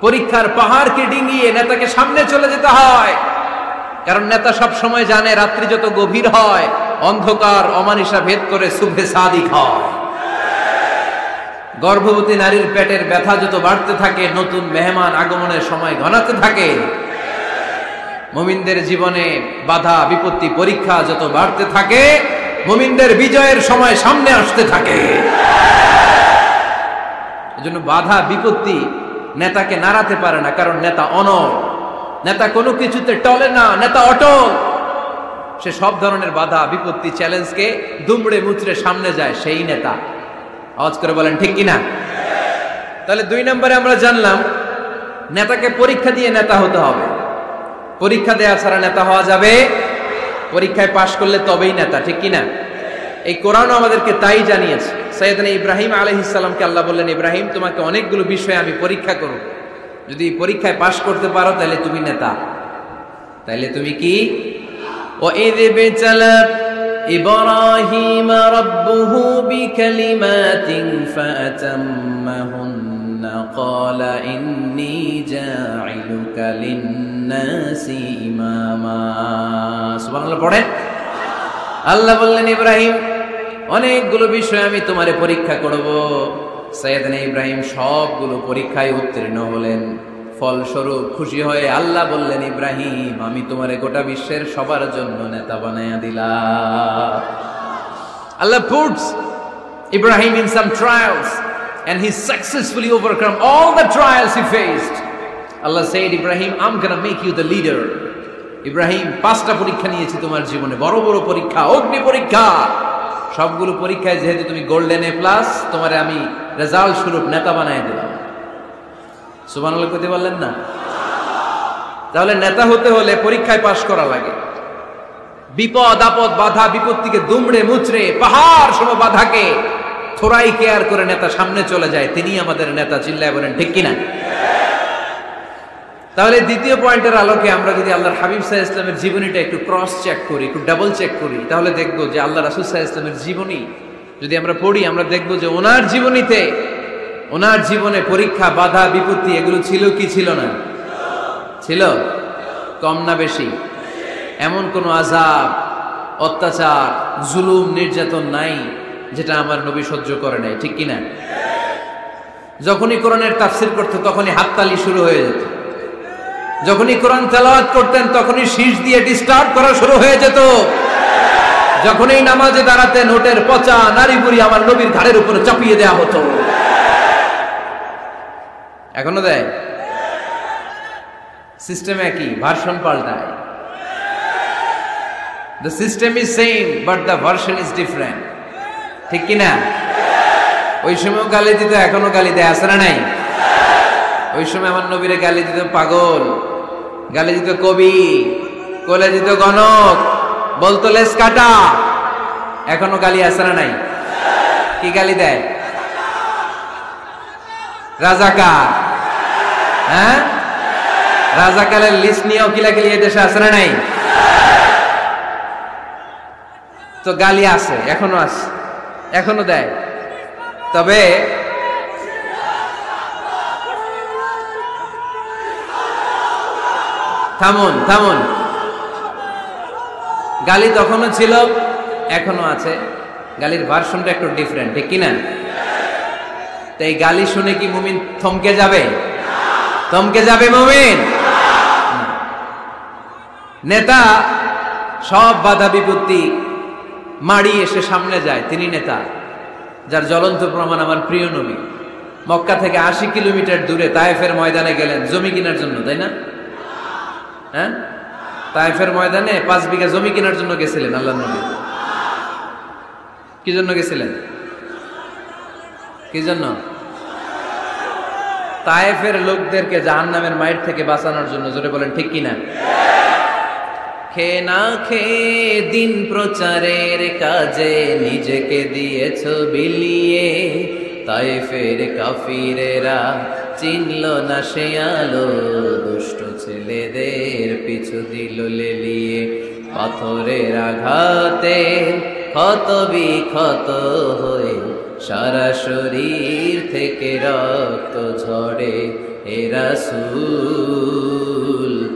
পরীক্ষার পাহাড়কে ডিঙিয়ে নেতাকে সামনে চলে যেতে হয়। কারণ নেতা সব সময় জানে রাত্রি যত গভীর হয় অন্ধকার অমানিসা ভেদ করে সুবহে সাদিক হয়। গর্ভবতী নারীর পেটের ব্যথা যত বাড়তে থাকে নতুন মেহমান আগমনের সময় ঘনাতে থাকে। মুমিনদের জীবনে বাধা বিপত্তি পরীক্ষা যত বাড়তে থাকে মুমিনদের বিজয়ের সময় সামনে আসতে থাকে। এজন্য বাধা বিপত্তি নেতাকে নাড়াতে পারে না, কারণ নেতা অনড়। নেতা কোনো কিছুতে টলে না, নেতা অটল। সে সব ধরনের বাধা বিপত্তি চ্যালেঞ্জকে দুমড়ে মুচড়ে সামনে যায়, সেই নেতা। আওয়াজ করে বলেন ঠিক কিনা? তাহলে 2 নম্বরে আমরা জানলাম নেতাকে পরীক্ষা দিয়ে নেতা হতে হবে। পরীক্ষা দেওয়া ছাড়া নেতা হওয়া যাবে? পরীক্ষায় পাশ করলে তবেই নেতা, ঠিক কিনা? এই কোরআনও আমাদেরকে তাই জানিয়েছে। সাইয়েদনা ইব্রাহিম আলাইহিস সালামকে আল্লাহ বললেন, ইব্রাহিম তোমাকে অনেকগুলো বিষয়ে আমি পরীক্ষা করব, যদি পরীক্ষায় পাশ করতে পারো তাহলে তুমি নেতা। তাহলে তুমি কি? وَإِذِ ابْتَلَى إِبْرَاهِيمَ رَبُّهُ بِكَلِمَاتٍ فَأَتَمَّهُنَّ قَالَ إِنِّي جَاعِلُكَ لِلنَّاسِ إِمَامًا। সুবহানাল্লাহ পড়েন। আল্লাহ বললেন, ইব্রাহিম অনেকগুলো বিষয় আমি তোমারে পরীক্ষা করব। সাইয়েদনা ইব্রাহিম সবগুলো পরীক্ষায় উত্তীর্ণ হলেন। ফলস্বরূপ খুশি হয়ে আল্লাহ বললেন, ইব্রাহিম আমি তোমারে গোটা বিশ্বের সবার জন্য নেতা বানায়া দিলাম। আল্লাহ puts Ibrahim in some trials and he successfully overcome all the trials he faced. Allah said, Ibrahim, I'm gonna make you the leader. Ibrahim 5টা পরীক্ষা নিয়েছি তোমার জীবনে, বড় বড় পরীক্ষা, অগ্নি পরীক্ষা। সবগুলো পরীক্ষায় যেহেতু তুমি গোল্ডেন A+, তোমারে আমি রেজাল্ট স্বরূপ নেতা বানায় দিলাম। সুবহানাল্লাহ কইতে বললেন না? তাহলে নেতা হতে হলে পরীক্ষায় পাশ করা লাগে। বিপদ আপদ বাধা বিপত্তিকে দুমড়ে মুচড়ে পাহাড় সম বাধাকে থোড়াই কেয়ার করে নেতা সামনে চলে যায়, তিনি আমাদের নেতা। চিল্লায় বলেন ঠিক কিনা? তাহলে দ্বিতীয় পয়েন্টের আলোকে আমরা যদি আল্লাহর হাবিব সাল্লাল্লাহু আলাইহি ওয়াসাল্লামের জীবনীটা একটু ক্রস চেক করি, একটু ডাবল চেক করি, তাহলে দেখবো যে আল্লাহ রাসূল সাল্লাল্লাহু আলাইহি ওয়াসাল্লামের জীবনী যদি আমরা পড়ি, আমরা দেখবো যে ওনার জীবনীতে, ওনার জীবনে পরীক্ষা বাধা বিপত্তি এগুলো ছিল কি ছিল না? ছিল। কম না বেশি? এমন কোন আযাব অত্যাচার জুলুম নির্যাতন নাই যেটা আমার নবী সহ্য করে নাই, ঠিক কিনা? যখনই কোরআনের তাফসীর করতে তখনই হাততালি শুরু হয়ে যেত। যখনই কোরআন তেলাওয়াত করতেন তখনই শীষ দিয়ে ডিস্টার্ব করা শুরু হয়ে যেত। যখনই নামাজে দাঁড়াতে নোটের পচা নারী বুড়ি আমার নবীর ঘাড়ের উপরে চাপিয়ে দেয়া হতো। এখনো দেয়? সিস্টেম একই, ভার্সন পাল্টায়। The system is same but the version is different, ঠিক কি না? ওই সময় গালি দিত, এখনো গালি দেয়, আছে না নাই? ওই সময় আমার নবীরে গালি দিত পাগল, গালি দিত কবি, কোলে দিত গণক, বলতো লেস কাটা। এখনো গালি আছে না নাই? কি গালি দেয়? রাজাকার। হ্যাঁ, রাজাকারের লিস্ট নিয়েও কিলাকিলি এই দেশে আছে না নাই? তো গালি আছে, এখনো আছে, এখনো দেয়। তবে থামুন থামুন, গালি তখনও ছিল, এখনো আছে। গালির ভার্সনটা একটু ডিফারেন্ট, ঠিক কিনা? তো এই গালি শুনে কি মুমিন থমকে যাবে? থমকে যাবে মুমিন? নেতা সব বাধা বিপত্তি মাড়ি এসে সামনে যায়, তিনি নেতা। যার জ্বলন্ত প্রমাণ আমার প্রিয় নবী মক্কা থেকে 80 কিলোমিটার দূরে তায়েফের ময়দানে গেলেন জমি কেনার জন্য, তাই না? হ্যাঁ, তায়েফের ময়দানে 5 বিঘা জমি কেনার জন্য গেছিলেন আল্লাহর নবী। কি জন্য গেছিলেন? কি জন্য? তায়েফের লোকদেরকে জাহান্নামের মাইর থেকে বাঁচানোর জন্য, জোরে বলেন ঠিক কিনা? খেয়ে না খেয়ে দিন প্রচারের কাজে নিজেকে দিয়েছ বিলিয়ে, তায়েফের কাফিরেরা চিনল না সে আলো, দুষ্ট ছেলেদের পিছু দিল লেলিয়ে। পাথরের আঘাতে ক্ষত বিক্ষত হয়ে সারা শরীর থেকে রক্ত ঝরে, হে রাসূল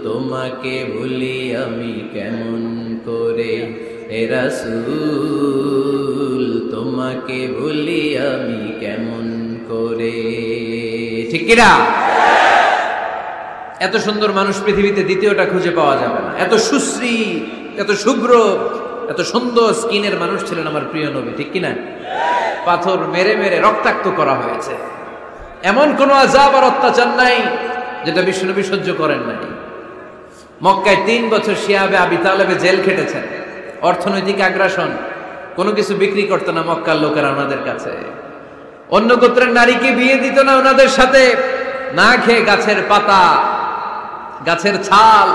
তোমাকে ভুলি আমি কেমন করে, হে রাসূল তোমাকে ভুলি আমি কেমন করে। ঠিক কিনা? এত সুন্দর মানুষ পৃথিবীতে দ্বিতীয়টা খুঁজে পাওয়া যাবে না। এত সুশ্রী, এত শুভ্র, এত সুন্দর স্কিনের মানুষ ছিলেন আমার প্রিয় নবী, ঠিক কিনা? পাথর মেরে মেরে রক্তাক্ত করা হয়েছে, এমন কোন আযাব আর অত্যাচার নাই যেটা বিশ্বনবী সহ্য করেন নাই। মক্কায় 3 বছর শিয়াবে আবি তালেবে জেল খেটেছেন, অর্থনৈতিক আগ্রাসন, কোনো কিছু বিক্রি করতো না মক্কার লোকেরা ওনাদের কাছে, অন্য গোত্রের নারীকে বিয়ে দিত না ওনাদের সাথে, না খেয়ে গাছের পাতা, গাছের ছাল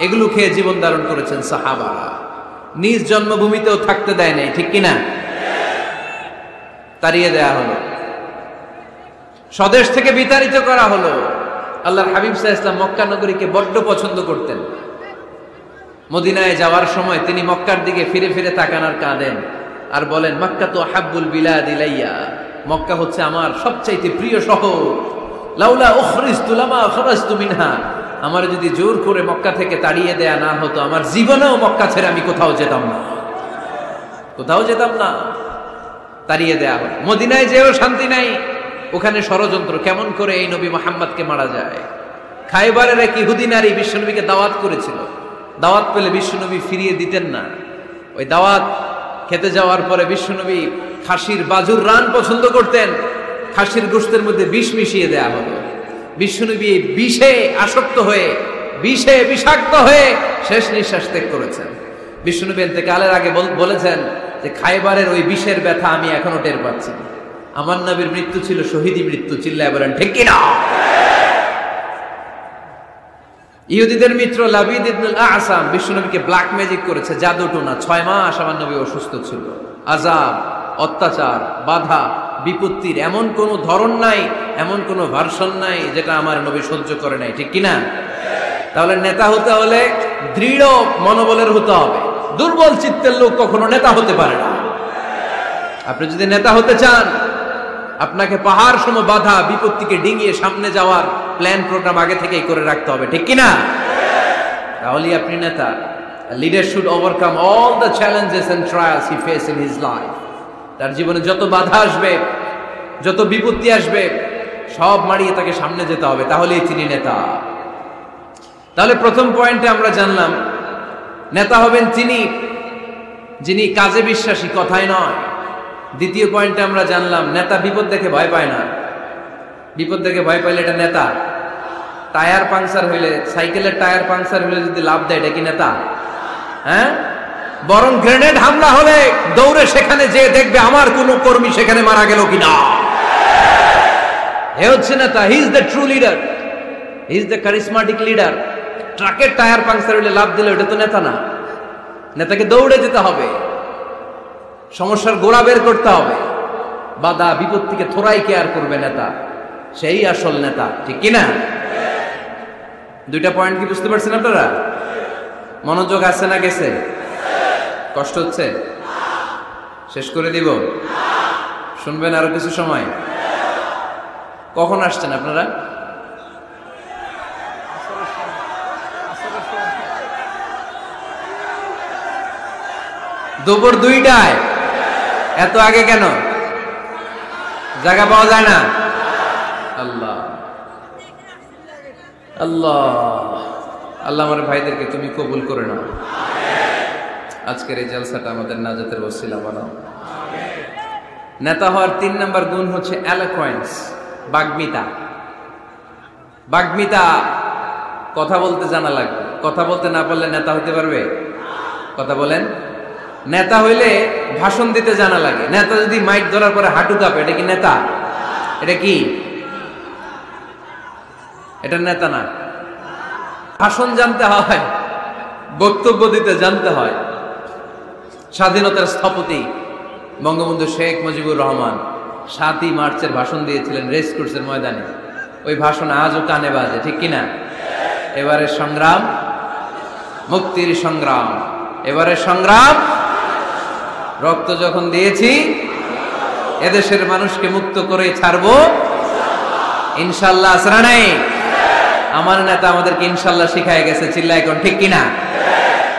এগুলো খেয়ে জীবন ধারণ করেছেন সাহাবারা। নিজ জন্মভূমিতেও থাকতে দেয় নাই, ঠিক কিনা? তাড়িয়ে দেয়া হলো, স্বদেশ থেকে বিতাড়িত করা হলো। আল্লাহর হাবিব সাল্লাল্লাহু আলাইহি ওয়াসাল্লাম মক্কা নগরীকে বড্ড পছন্দ করতেন। মদিনায় যাওয়ার সময় তিনি মক্কার দিকে ফিরে ফিরে তাকান আর কাঁদেন আর বলেন, মক্কা তো আহাব্বুল বিলাদ ইলাইয়া, মক্কা হচ্ছে আমার সবচাইতে প্রিয় শহর। লাউলা উখরিজতু লামা খরাজতু মিনহা, আমার যদি জোর করে মক্কা থেকে তাড়িয়ে দেয়া না হতো, আমার জীবনেও মক্কা ছেড়ে আমি কোথাও যেতাম না, কোথাও যেতাম না। তাড়িয়ে দেয়া হলো। মদিনায় যেও শান্তি নাই, ওখানে ষড়যন্ত্র, কেমন করে এই নবী মুহাম্মদকে মারা যায়। খায়বারের এক ইহুদি নারী বিশ্বনবীকে দাওয়াত করেছিল, দাওয়াত পেলে বিশ্বনবী ফিরিয়ে দিতেন না। ওই দাওয়াত খেতে যাওয়ার পরে বিশ্বনবী খাসির বাজুর রান পছন্দ করতেন, খাসির গোশতের মধ্যে বিষ মিশিয়ে দেয়া হলো। বিশ্বনবী বিষে আসক্ত হয়ে, বিষে বিষাক্ত হয়ে শেষ নিঃশ্বাস ত্যাগ করেছেন। বিশ্বনবী ইন্তেকালের আগে বলেছেন যে খায়বারের ওই বিষের ব্যথা আমি এখনো টের পাচ্ছি। আমার নবীর মৃত্যু ছিল শহীদি মৃত্যু, চিল্লায় বলেন ঠিক কিনা? ইহুদিদের মিত্র লাবিদ ইবনুল আসাম বিশ্বনবীকে ব্ল্যাক ম্যাজিক করেছে, জাদু টোনা। 6 মাস আমার নবী অসুস্থ ছিল। আযাব, অত্যাচার, বাধা, বিপত্তির এমন কোন ধরন নাই, এমন কোন ভার্সন নাই যেটা আমার নবী সহ্য করে নাই, ঠিক কিনা? তাহলে নেতা হতে হলে দৃঢ় মনোবলের হতে হবে। দুর্বল চিত্তের লোক কখনো নেতা হতে পারে না। আপনি যদি নেতা হতে চান, আপনাকে পাহাড় সম বাধা বিপত্তিকে ডিঙিয়ে সামনে যাওয়ার প্ল্যান প্রোগ্রাম আগে থেকেই করে রাখতে হবে, ঠিক কিনা? তাহলেই আপনি নেতা। Leader should overcome all the challenges and trials he face in his life. তার জীবনে যত বাধা আসবে, যত বিপত্তি আসবে, সব মারিয়ে তাকে সামনে যেতে হবে, তাহলেই তিনি নেতা। তাহলে প্রথম পয়েন্টে আমরা জানলাম নেতা হবেন তিনি যিনি কাজে বিশ্বাসী, কথায় নয়। দ্বিতীয় পয়েন্টে আমরা জানলাম নেতা বিপদ দেখে ভয় পায় না। বিপদ দেখে ভয় পাইলে এটা নেতা। টায়ার পাংচার হইলে, সাইকেলের টায়ার পাংচার হইলে যদি লাভ দেয়, এটা কি নেতা? হ্যাঁ, বরং গ্রেনেড হামলা হলে দৌড়ে সেখানে যে দেখবে আমার কোন কর্মী সেখানে মারা গেল কিনা। এ হচ্ছে নেতা। He is the true leader, he is the charismatic leader. ট্রাকের টায়ার পাংচার হইলে লাভ দিলে ওটা তো নেতা না। নেতাকে দৌড়ে যেতে হবে, সমস্যার গোড়া বের করতে হবে, বাধা বিপত্তিকে থোড়াই কেয়ার করবে নেতা, সেই আসল নেতা, ঠিক কিনা? দুইটা পয়েন্ট কি বুঝতে পারছেন আপনারা? মনোযোগ আছে না গেছে? কষ্ট হচ্ছে? শেষ করে দিব? শুনবেন আরো কিছু সময়? কখন আসছেন আপনারা? দুপুর 2টায়। এত আগে কেন? জায়গা পাওয়া যায় না? আল্লাহ আল্লাহ আল্লাহ আমার ভাইদেরকে তুমি কবুল করে নাও। আজকের এই জলসাটা আমাদের নাজাতের ওসিলা বানাও। নেতা হওয়ার 3 নম্বর গুণ হচ্ছে এলোকোয়েন্স, বাগ্মিতা। বাগ্মিতা, কথা বলতে জানা লাগবে। কথা বলতে না পারলে নেতা হতে পারবে? কথা বলেন। নেতা হইলে ভাষণ দিতে জানা লাগে। নেতা যদি মাইক ধরার পরে হাঁটু কাঁপে, এটা কি নেতা? এটা কি? এটা নেতা না। ভাষণ জানতে হয়, বক্তব্য দিতে জানতে হয়। স্বাধীনতার স্থপতি বঙ্গবন্ধু শেখ মুজিবুর রহমান 7ই মার্চের ভাষণ দিয়েছিলেন রেস কোর্সের ময়দানে। ওই ভাষণ আজও কানে বাজে, ঠিক কিনা? এবারে সংগ্রাম, মুক্তির সংগ্রাম, এবারে সংগ্রাম, রক্ত যখন দিয়েছি এদেশের মানুষকে মুক্ত করে ছাড়বো ইনশাল্লাহ। আসরা নাই? আমার নেতা আমাদেরকে ইনশাল্লাহ শিখায় গেছে, চিল্লায় এখন, ঠিক কিনা?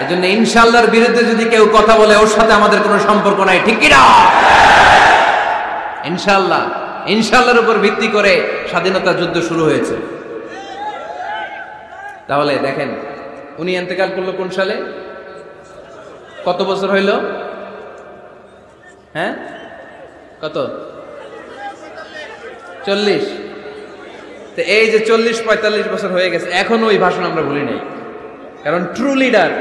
এজন্য ইনশাল্লাহর বিরুদ্ধে যদি কেউ কথা বলে ওর সাথে আমাদের কোনো সম্পর্ক নাই, ঠিক কিনা? ইনশাল্লাহ, ইনশাল্লাহর উপর ভিত্তি করে স্বাধীনতা যুদ্ধ শুরু হয়েছে। তাহলে দেখেন, উনি ইন্তেকাল করলো কোন সালে? কত বছর হইল? হ্যাঁ, কত? 40। তো এই যে 40-45 বছর হয়ে গেছে, এখন ওই ভাষণ আমরা ভুলি নাই। কারণ ট্রু লিডার,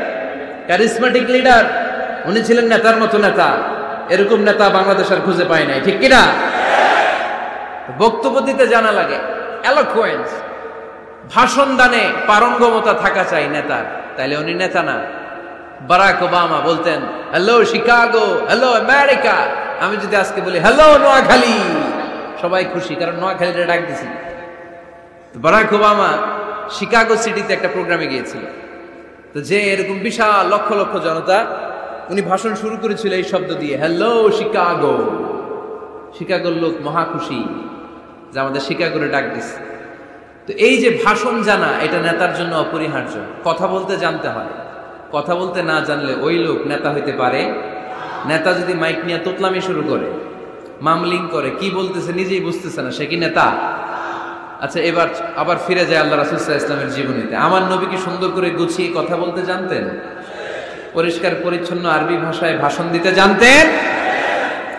ক্যারিসমেটিক লিডার, উনি ছিলেন নেতার মতো নেতা। এরকম নেতা বাংলাদেশ আর খুঁজে পায় নাই, ঠিক কিনা? বক্তব্য দিতে জানা লাগে, এলোকুয়েন্স, ভাষণ দানে পারঙ্গমতা থাকা চাই নেতার, তাইলে উনি নেতা না। বারাক ওবামা বলতেন হ্যালো শিকাগো, হ্যালো আমেরিকা। আমি যদি আজকে বলি হ্যালো নোয়াখালী, সবাই খুশি, কারণ নোয়াখালীটা ডাক দিছি। বারাক ওবামা শিকাগো সিটিতে একটা প্রোগ্রামে গিয়েছিল। তো যে এরকম বিশাল লক্ষ লক্ষ জনতা, উনি ভাষণ শুরু করেছিল এই শব্দ দিয়ে, হ্যালো শিকাগো। শিকাগোর লোক মহা খুশি যে আমাদের শিকাগোরে ডাক দিছে। তো এই যে ভাষণ জানা, এটা নেতার জন্য অপরিহার্য। কথা বলতে জানতে হয়, কথা বলতে না জানলে ওই লোক নেতা হইতে পারে। নেতা যদি মাইক নিয়ে তোতলামি শুরু করে, মামলিং করে, কি বলতেছে নিজেই বুঝতেছে না, সে কি নেতা? আচ্ছা, এবার আবার ফিরে যায় আল্লাহ রাসূল সাল্লাল্লাহু আলাইহি ওয়াসাল্লামের জীবনীতে। আমার নবী কি সুন্দর করে গুছিয়ে কথা বলতে জানতেন? পরিষ্কার পরিচ্ছন্ন আরবি ভাষায় ভাষণ দিতে জানতেন।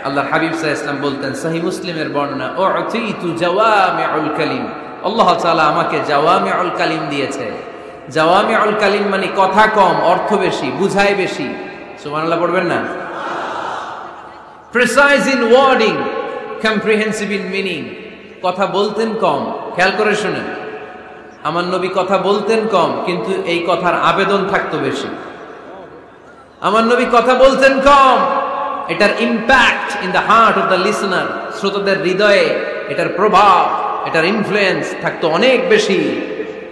আল্লাহর হাবিব সাল্লাল্লাহু আলাইহি ওয়াসাল্লাম বলতেন, সহিহ মুসলিমের বর্ণনা, উতিতু জাওয়ামিউল কালিম, আল্লাহ তাআলা আমাকে জাওয়ামিউল কালিম দিয়েছে। জাওয়ামিউল কালিম মানে কথা কম, অর্থ বেশি, বুঝায় বেশি। সুবহানাল্লাহ পড়বেন না? Precise in wording, comprehensive in meaning. কথা বলতেন কম, খেয়াল করে শুনেন, আমার নবী কথা বলতেন কম, কিন্তু এই কথার আবেদন থাকতো বেশি। আমার নবী কথা বলতেন কম, এটার impact in the heart of the listener, শ্রোতাদের হৃদয়ে এটার প্রভাব, এটার ইনফ্লুয়েন্স থাকতো অনেক বেশি।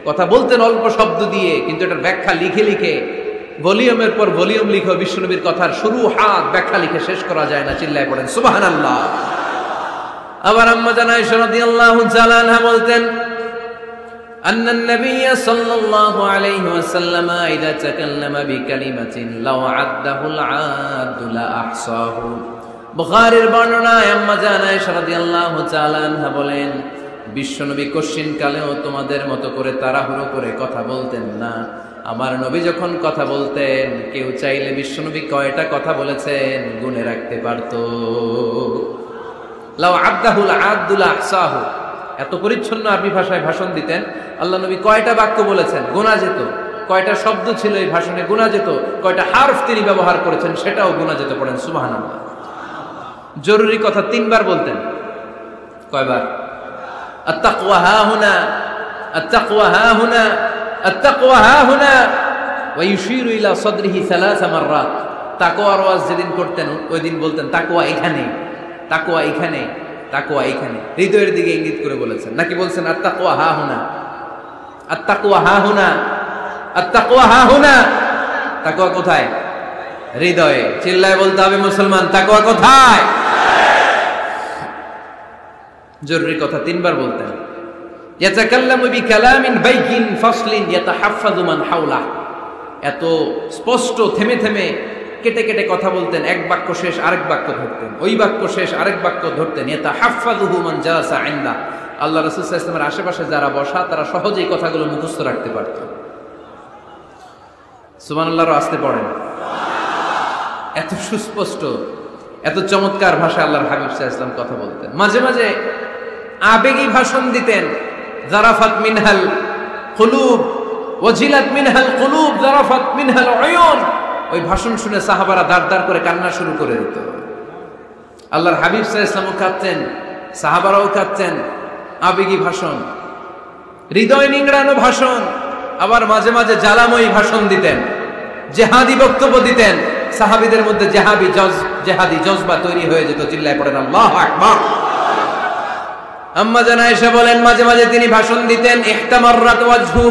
কথা বলতেন অল্প শব্দ দিয়ে, কিন্তু এটার ব্যাখ্যা লিখে লিখে, ভলিউমের পর ভলিউম লিখে বিশ্বনবীর কথার শুরু হাত ব্যাখ্যা লিখে শেষ করা যায় না। চিল্লায় পড়েন সুবহানাল্লাহ। আবার আম্মা জান আয়েশা রাদিয়াল্লাহু তাআলা আনহা বলতেন, আন্নান নবিয়্য সাল্লাল্লাহু আলাইহি ওয়াসাল্লাম ইযা তাকাল্লামা বিকালিমাতিন লাউ আদ্দাহুল আদু লা আহসাহু। বুখারীর বর্ণনায় আম্মা জান আয়েশা রাদিয়াল্লাহু তাআলা আনহা বলেন, বিশ্বনবী কশিন কালেও তোমাদের মতো করে তাড়াহুড়ো করে কথা বলতেন না। আমার নবী যখন কথা বলতেন, কেউ চাইলে বিশ্বনবী কয়টা কথা বলেছেন গুনে রাখতে পারত। লাউ আদ্দাহুল আদু লা আহসাহু, এত পরিচ্ছন্ন আরবি ভাষায় ভাষণ দিতেন। আল্লাহ নবী কয়টা বাক্য বলেছেন গোনা যেত, কয়টা শব্দ ছিল এই ভাষণে গোনা যেত, কয়টা হারফ তিনি ব্যবহার করেছেন সেটাও গোনা যেত। পড়েন সুবহানাল্লাহ। জরুরি কথা 3 বার বলতেন। কয়বার? আত-তাকওয়া হাহুনা, আত-তাকওয়া হাহুনা, আত-তাকওয়া হাহুনা, ওয়া ইউশিরু ইলা সাদরিহি 3 মাররাত। তাকওয়ার ওয়াজ যেদিন করতেন ওই দিন বলতেন তাকওয়া এখানে, তাকওয়া এখানে, তাকওয়া এখানে, হৃদয়ের দিকে ইঙ্গিত করে বলেছেন। নাকি বলছেন আত-তাকওয়া হাহুনা, আত-তাকওয়া হাহুনা, আত-তাকওয়া হাহুনা? তাকওয়া কোথায়? হৃদয়ে। চিল্লায় বলতে হবে মুসলমান, তাকওয়া কোথায়? জরুরি কথা 3 বার বলতেন। ইয়াতাকাল্লামু বিকালামিন বাইকিন ফাসলিন ইয়াতাহাফফাযু মান হাওলা। এত স্পষ্ট থেমে থেমে কেটে কেটে কথা বলতেন, এক বাক্য শেষ আরেক বাক্য ধরতেন, ওই বাক্য শেষ আরেক বাক্য ধরতেন। ইয়াতাহাফফাযুহু মান জালাসা ইনদা। আল্লাহ রাসূল সাল্লাল্লাহু আলাইহি ওয়াসাল্লামের আশেপাশে যারা বসা তারা সহজেই কথাগুলো মুখস্থ রাখতে পারত। সুবহানাল্লাহর আসতে পড়েন। এত সুস্পষ্ট, এত চমৎকার ভাষা আল্লাহর হাবিব সাল্লাল্লাহু আলাইহি ওয়াসাল্লাম কথা বলতেন। মাঝে মাঝে আবেগী ভাষণ দিতেন। জারাফাত মিনহাল কুলুব ওয়াজিলাত মিনহাল কুলুব জারাফাত মিনহাল উয়ুন। ওই ভাষণ শুনে সাহাবারা দাঁড় দাঁড় করে কান্না শুরু করে দিত। আল্লাহর হাবিব সাল্লাল্লাহু আলাইহি ওয়াসাল্লামও কাঁদতেন, সাহাবারাও কাঁদতেন। আবেগী ভাষণ। হৃদয় নিংড়ানো ভাষণ, আবার মাঝে মাঝে জ্বালাময়ী ভাষণ দিতেন, জেহাদি বক্তব্য দিতেন। সাহাবীদের মধ্যে জেহাদি জজবা তৈরি হয়ে যেত। চিল্লায় পড়েন আল্লাহু আকবার। আম্মা জানা এসে বলেন মাঝে মাঝে তিনি ভাষণ দিতেন, ইহতামাররাত ওয়াজহু,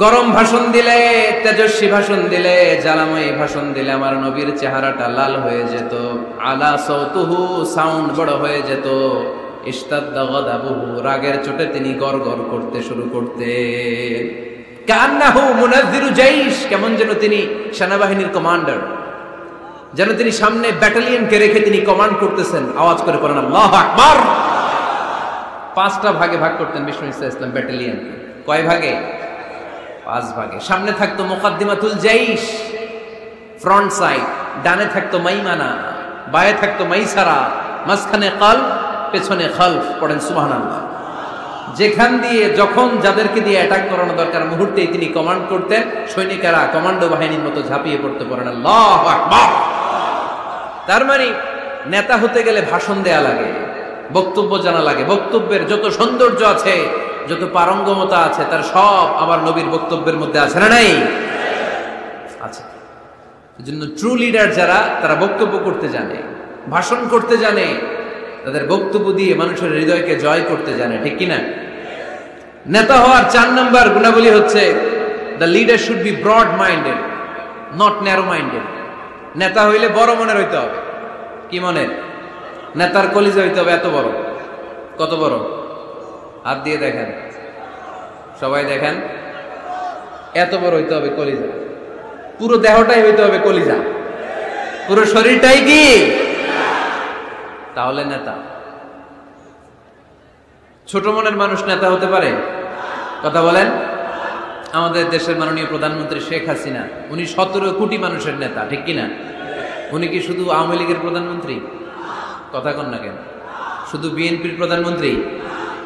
গরম ভাষণ দিলে, তেজস্বী ভাষণ দিলে, জ্বালাময়ী ভাষণ দিলে আমার নবীর চেহারাটা লাল হয়ে যেত। আলা সাউতুহু, সাউন্ড বড় হয়ে যেত। ইশতাদ্দা গাদাবুহু, রাগের চোটে তিনি গড়গড় করতে শুরু করতেন। কান্নাহু মুনাজ্জিরু জাইশ, কেমন যেন তিনি সেনাবাহিনীর কমান্ডার, যেন তিনি সামনে ব্যাটালিয়নকে রেখে তিনি কমান্ড করতেছেন। আওয়াজ করে পড়েন আল্লাহু আকবার। 5টা ভাগে ভাগ করতেন বিষ্ণু ইসলাম ব্যাটালিয়ন। কয় ভাগে? 5 ভাগে। সামনে থাকতো মুকাদ্দিমাতুল জাইশ, ফ্রন্ট সাইড, ডানে থাকতো মাইমানা, বায়ে থাকতো মাইসারা, মাঝখানে কলব, পেছনে খালফ। পড়েন সুবহানাল্লাহ। যেখান দিয়ে যখন যাদেরকে দিয়ে অ্যাটাক করানো দরকার মুহূর্তেই তিনি কমান্ড করতেন। সৈনিকেরা কমান্ডো বাহিনীর মতো ঝাঁপিয়ে পড়তে পারেন আল্লাহু আকবার। তার মানে নেতা হতে গেলে ভাষণ দেয়া লাগে, বক্তব্য জানা লাগে। বক্তব্যের যত সৌন্দর্য আছে, যত পারঙ্গমতা আছে, তার সব আমার নবীর বক্তব্যের মধ্যে আছে না নাই? আছে। এজন্য ট্রু লিডার যারা, তারা বক্তব্য করতে জানে, ভাষণ করতে জানে, তাদের বক্তব্য দিয়ে মানুষের হৃদয়কে জয় করতে জানে। ঠিক কিনা? নেতা হওয়ার 4 নাম্বার গুণাবলী হচ্ছে the leader should be broad minded, not narrow minded. নেতা হইলে বড় মনের হইতে হবে। কি মনের? নেতার কলিজা হইতে হবে এত বড়। কত বড়? হাত দিয়ে দেখেন, সবাই দেখেন, এত বড় হইতে হবে কলিজা। পুরো দেহটাই হইতে হবে কলিজা, পুরো শরীরটাই কি? তাহলে নেতা। ছোট মনের মানুষ নেতা হতে পারে? কথা বলেন। আমাদের দেশের মাননীয় প্রধানমন্ত্রী শেখ হাসিনা, উনি 17 কোটি মানুষের নেতা। ঠিক কিনা? উনি কি শুধু আওয়ামী লীগের প্রধানমন্ত্রী? কথা কন না কেন? শুধু বিএনপির প্রধানমন্ত্রী?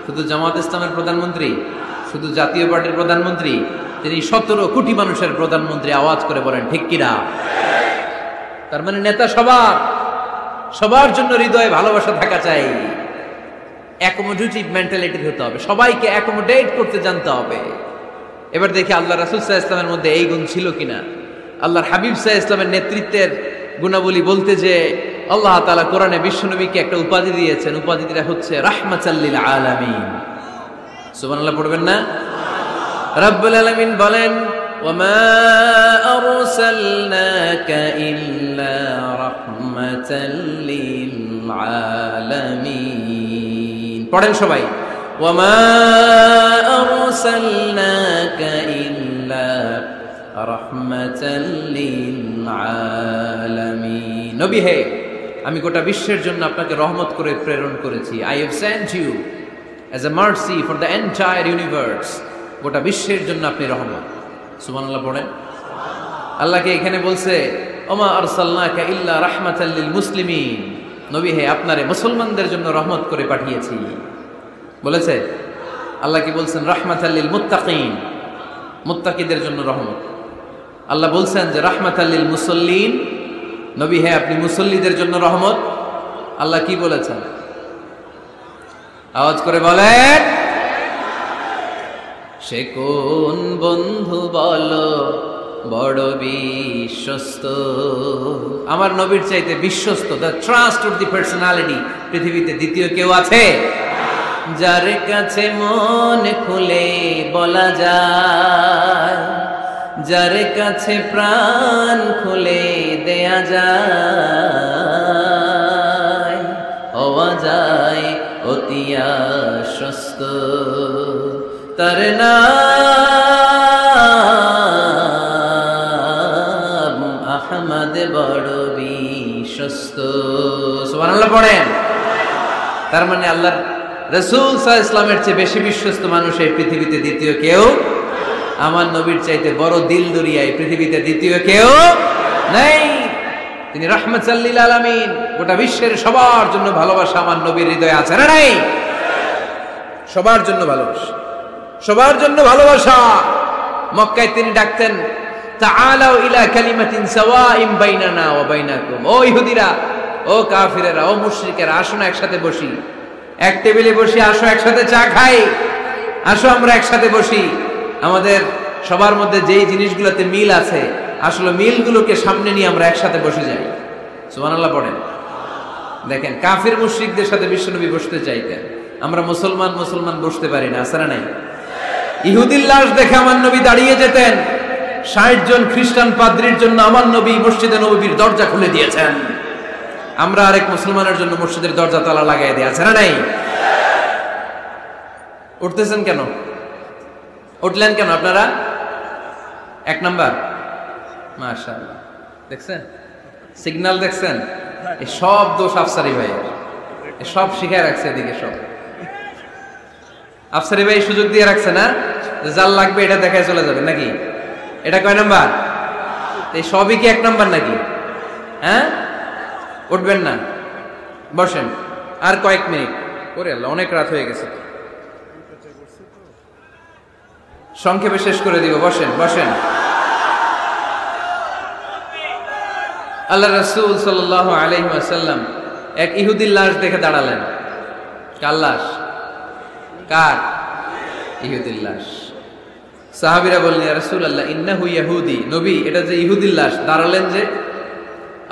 শুধু জামাত ইসলামের প্রধানমন্ত্রী? শুধু জাতীয় পার্টির প্রধানমন্ত্রী? তিনি 17 কোটি মানুষের প্রধানমন্ত্রী। আওয়াজ করে বলেন ঠিক কিনা? তার মানে নেতা সবার জন্য হৃদয়ে ভালোবাসা থাকা চাই। অ্যাকোমোডেটিভ মেন্টালিটি হতে হবে, সবাইকে অ্যাকোমোডেট করতে জানতে হবে। এবার দেখি আল্লাহ রাসূল সাল্লাল্লাহু আলাইহি ওয়াসাল্লামের মধ্যে এই গুণ ছিল কিনা। আল্লাহর হাবিব সাল্লাল্লাহু আলাইহি ওয়াসাল্লামের নেতৃত্বের গুণাবলী বলতে যে আল্লাহ তাআলা কোরআনে বিশ্বনবীকে একটা উপাধি দিয়েছেন। উপাধিটা হচ্ছে রাহমাতাল লিল আলামিন। সুবহানাল্লাহ পড়বেন না? রব্বুল আলামিন বলেন ওয়ামা আরসালনাকা ইল্লা রাহমাতাল লিল আলামিন। পড়েন সবাই, ওয়ামা আরসালনাকা ইল্লা রাহমাতাল লিল আলামিন। নবী হে, আমি গোটা বিশ্বের জন্য আপনাকে রহমত করে প্রেরণ করেছি। I have sent you as a mercy for the entire universe. গোটা বিশ্বের জন্য আপনি রহমত। সুবহানাল্লাহ পড়েন। আল্লাহকে এখানে বলছে ওমা আরসালনাকা ইল্লা রাহমাতাল লিল মুসলিমিন। নবী হে, আপনারে মুসলমানদের জন্য রহমত করে পাঠিয়েছি বলেছে। আল্লাহ কি বলছেন? রাহমাতাল লিল মুত্তাকিন, মুত্তাকিদের জন্য রহমত। আল্লাহ বলছেন যে রাহমাতাল লিল মুসাল্লিন, নবী হে আপনি মুসল্লিদের জন্য রহমত। আল্লাহ কি বলেছেন? আওয়াজ করে বলেন। সে কোন বন্ধু বলো বড় বিশ্বস্ত? আমার নবীর চাইতে বিশ্বস্ত, the trust of the personality, পৃথিবীতে দ্বিতীয় কেউ আছে? যার কাছে মন খুলে বলা যায়, যার কাছে প্রাণ খুলে দেয়া যায়, হওয়া যায় অতি আশ্বস্ত। তার নাম আহমদ বড় বিশ্বস্ত। সুবহানাল্লাহ পড়েন। তার মানে আল্লাহর রাসূল সাল্লাল্লাহু আলাইহি ওয়াসাল্লামের চেয়ে বেশি বিশ্বস্ত মানুষ এই পৃথিবীতে দ্বিতীয় কেউ, আমার নবীর চাইতে বড় দিল দরিয়া এই পৃথিবীতে দ্বিতীয় কেউ নাই। তিনি রাহমাতাল লিল আলামিন, গোটা বিশ্বের সবার জন্য ভালোবাসা আমার নবীর হৃদয়ে আছে না নাই? সবার জন্য ভালোবাসা, সবার জন্য ভালোবাসা। মক্কায় তিনি ডাকতেন তাআলাউ ইলা কালিমাতিন সাওয়াইন বাইনানা ওয়া বাইনাকুম। ও ইহুদিরা, ও কাফিরেরা, ও মুশরিকেরা, আসো না একসাথে বসি, এক টেবিলে বসি, আসো একসাথে চা খাই। আসো আমরা একসাথে বসি, আমাদের সবার মধ্যে যেই জিনিসগুলোতে মিল আছে আসলে মিলগুলোকে সামনে নিয়ে আমরা একসাথে বসে যাই। সুবহানাল্লাহ পড়েন। দেখেন কাফির মুশরিকদের সাথে বিশ্বনবী বসতে চাইতেন, আমরা মুসলমান বসতে পারি না, আছে না নাই? ইহুদির লাশ দেখে আমার নবী দাঁড়িয়ে যেতেন, 60 জন খ্রিস্টান পাদ্রীর জন্য আমার নবী মসজিদে নববীর দরজা খুলে দিয়েছেন, আমরা আরেক মুসলমানের জন্য মসজিদের দরজা তালা লাগাই দিয়ে, আছে না নাই? উঠতেছেন কেন? উঠলেন কেন আপনারা? 1 নাম্বার, মাশাআল্লাহ, দেখছেন সিগন্যাল, দেখছেন এই সব দোষ আফসারি ভাই, সব শিখে রাখছে এদিকে, সব আফসারি ভাই সুযোগ দিয়ে রাখছে না, জাল লাগবে এটা দেখায় চলে যাবে নাকি? এটা কয় নাম্বার? এই সবই কি 1 নাম্বার নাকি? হ্যাঁ, উঠবেন না, বসেন আর কয়েক মিনিট করে, আল্লাহ অনেক রাত হয়ে গেছে, সংক্ষেপে শেষ করে দিব, বসেন বসেন। আল্লাহ রাসূল সাল্লাল্লাহু আলাইহি ওয়াসাল্লাম এক ইহুদির লাশ দেখে দাঁড়ালেন। কার লাশ? কার? ইহুদির লাশ। সাহাবীরা বললেন, ইয়া রাসূলুল্লাহ ইন্নাহু ইয়াহুদি, নবী এটা যে ইহুদির লাশ। দাঁড়ালেন যে,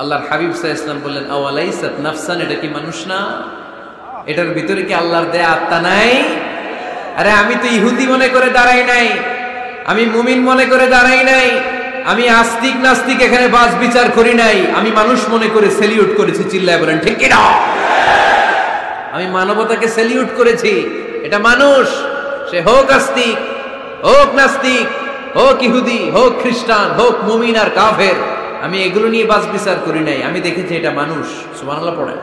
আল্লাহর হাবিব সাল্লাল্লাহু আলাইহি ওয়াসাল্লাম বললেন, আওয়ালাইসাত নাফসান, এটা কি মানুষ না? এটার ভিতরে কি আল্লাহর দেয়া আত্মা নাই? আরে আমি তো ইহুদি মনে করে দাঁড়াই নাই, আমি মুমিন মনে করে দাঁড়াই নাই, আমি আস্তিক নাস্তিক এখানে বাস বিচার করি নাই, আমি মানুষ মনে করে সেলিউট করেছি। চিল্লায় বলেন ঠিক কি না? আমি মানবতাকে সেলিউট করেছি। এটা মানুষ, সে হোক আস্তিক, হোক নাস্তিক, হোক ইহুদি, হোক খ্রিস্টান, হোক মুমিন আর কাফের, আমি এগুলো নিয়ে বাস বিচার করি নাই, আমি দেখেছি এটা মানুষ। সুবহানাল্লাহ পড়েন।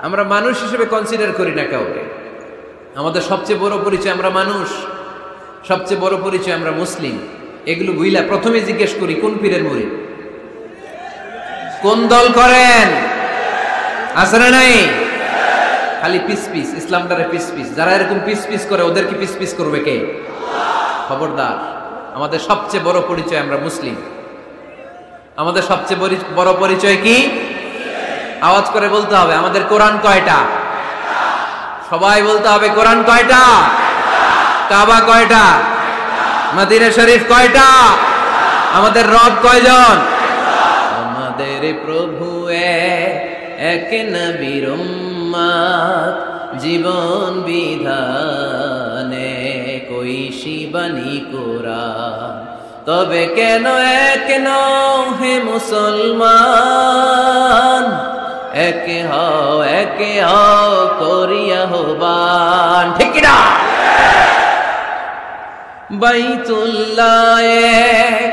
আমরা মানুষ হিসেবে কনসিডার করি না কাউকে। আমাদের সবচেয়ে বড় পরিচয় আমরা মানুষ, সবচেয়ে বড় পরিচয় আমরা মুসলিম। এগুলো বুইলা প্রথমে জিজ্ঞেস করি কোন পীরের মুরিদ, কোন দল করেন, আছে না নাই? খালি পিস পিস, ইসলামটারে পিস পিস। যারা এরকম পিস পিস করে ওদেরকে পিস পিস করবে কে? খবরদার। আমাদের সবচেয়ে বড় পরিচয় আমরা মুসলিম। আমাদের সবচেয়ে বড় পরিচয় কি? আওয়াজ করে বলতে হবে, আমাদের কোরআন কয়টা? সবাই বলতে হবে, কোরআন কয়টা? কাবা কয়টা? মদিনা শরীফ কয়টা? আমাদের রব কয়জন? আমাদের প্রভু এক নবীর উম্মত, জীবন বিধানে কইসি বাণী কোরআন, তবে কেন এক নও হে মুসলমান, একে হও করিয়া হবান, ঠিক না? বাইতুল্লাহ এক,